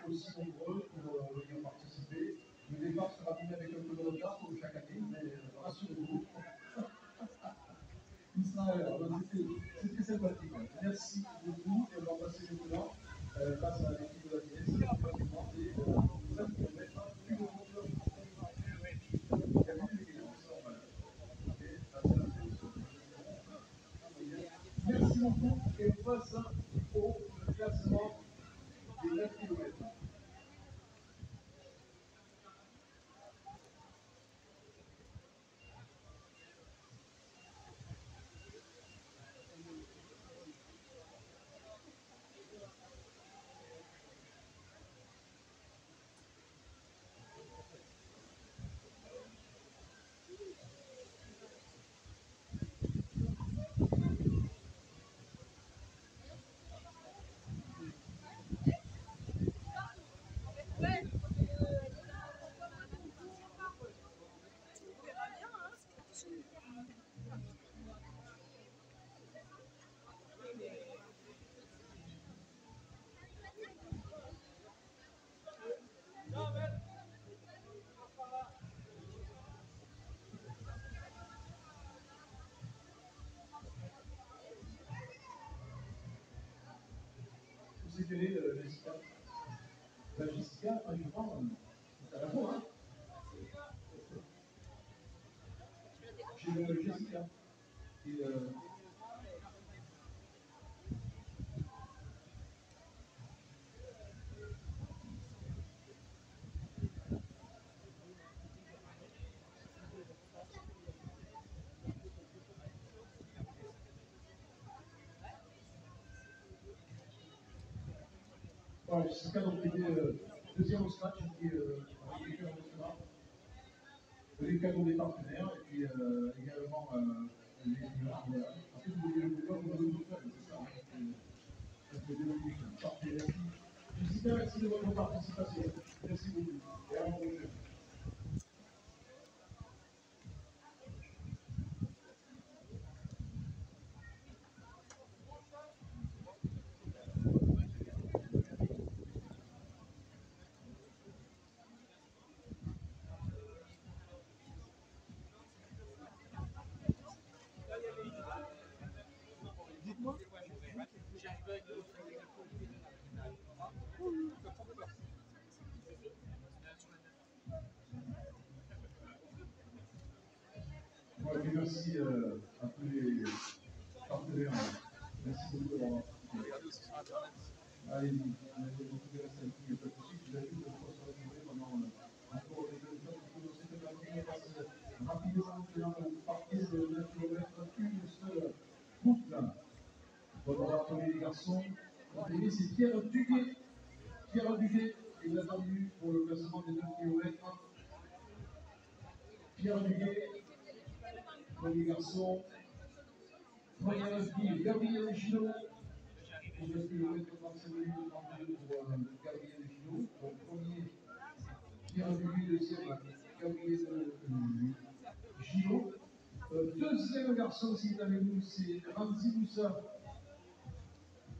aussi nombreux pour venir participer. Le départ sera fini avec un peu de retard comme chaque année, mais rassurez-vous. Israël, c'était sympathique. Merci beaucoup. Et on va passer maintenant face à l'équipe de la Guinée. C'est un peu demander 5 km, plus de contrôle. Il y a plus de clients, c'est normal. Merci beaucoup et on passe au classement des 9 km. Vous savez quelle est Jessica? Jessica, franchement, c'est à la fois, hein. J'ai Jessica. Et, voilà, Jessica donc était deuxième au scratch, qui est les cadeaux des partenaires, et puis également les clients. En fait, vous voulez le tout seul, c'est ça. Ça fait 2 minutes. Parfait, merci. Jessica, merci de votre participation. Merci beaucoup. Et à la prochaine. Dites-moi. Voilà, merci à tous les partenaires. Merci beaucoup d'avoir participé. Allez-y, on a beaucoup de rester il n'y a pas de souci. Je vous invite à se retrouver pendant encore les 2 heures. Vous commencez de partir, on passe rapidement maintenant partir de 9 km, une seule route là. Donc on va appeler les garçons. C'est Pierre Duguet. Pierre Duguet est attendu pour le classement des 9 km. Pierre Duguet, premier garçon. Première fille, Gabriel Gillot. Pour 9 km, 35 minutes 32 pour Gabriel Gillot. Donc premier, Pierre Duguet, deuxième, Gabriel Gillot. Deuxième garçon, s'il est avec nous, c'est Ramzi Moussa.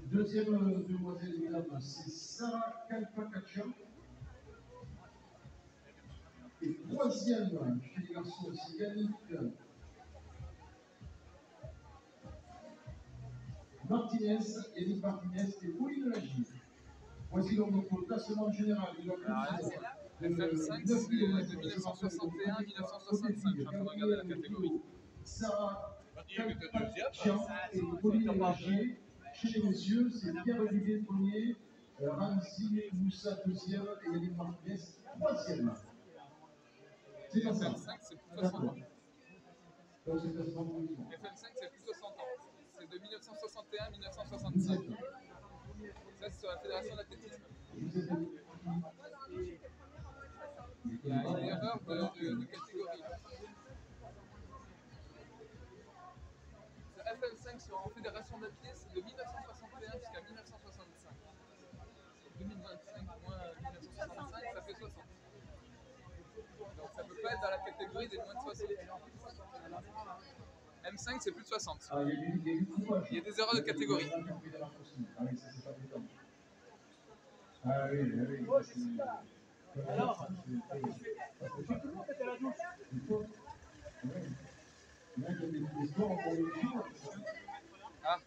Deuxième demoiselle, mesdames, c'est Sarah Kalpakacha. Et troisième, chez les garçons, c'est Yannick Martinez et Pauline Lagier. Voici donc notre classement général de la course. FM5, c'est de 1961 à 1965, je suis en train de regarder la catégorie. Sarah Kalpakacha et Pauline Lagier. Chez les messieurs, c'est Pierre Duguay premier, Ramzi Moussa deuxième et Yannick Martinez troisième. C'est comme ça. FM5, c'est plus de 60 ans. Donc c'est classement pour uniquement. FM5, c'est plus de 60 ans. C'est de 1961 à 1965. Ça, c'est sur la Fédération d'athlétisme. Il y a une erreur de catégorie. Ce FM5 sur en Fédération d'athlétisme, c'est de 1961 jusqu'à 1965. 2025 moins 1965, ça fait 60. Donc ça ne peut pas être dans la catégorie des moins de 60. M5, c'est plus de 60. Ah, Il y a des erreurs de catégorie. Ah oui, ça c'est pas évident. Ah oui, oui. Alors, j'ai tout le monde était à la douche. Ah.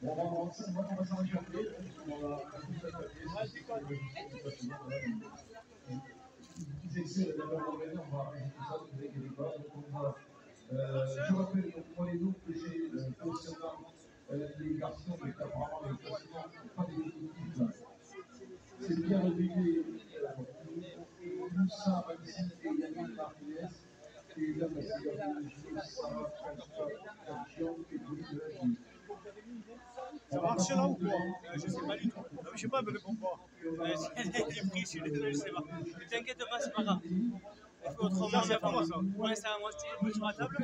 Bon, on va s'arranger après. Je rappelle pour les noms que j'ai concernant les garçons, mais apparemment les garçons pas des équipes. C'est bien régulier. Moussa, Ramzi et Yannick Martinez. Et là, c'est Gabriel Sarah, François, Caption et Pauline de la Vie. Ça marche là ou quoi? Je sais pas du tout. Je sais pas, me réponds pas. Les prix, je sais pas. Ne t'inquiète pas, c'est pas grave. Il faut autrement, c'est pas moi ça. Ouais, ça, moi, je sur la table.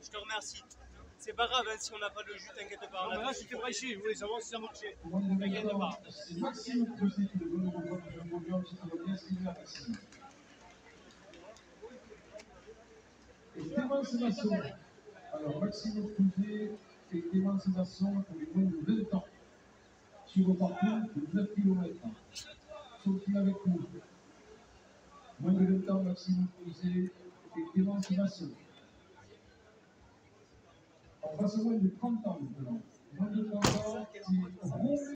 Je te remercie. C'est pas grave, hein, si on n'a pas le jus, t'inquiète pas. Non, là, je t'ai prêché, je voulais savoir si ça marchait. T'inquiète pas. C'est Maxime Posé qui le donne au droit de podium, si tu veux bien suivre la Maxime. Et Clémence Masson. Alors, Maxime Posé et Clémence Masson pour les moins de 20 ans. Sur le parcours de 9 km. Sont-ils avec nous? Moins de 20 ans, Maxime Posé et Clémence Masson. On passe moins de 30 ans maintenant. Moins de 30 ans, c'est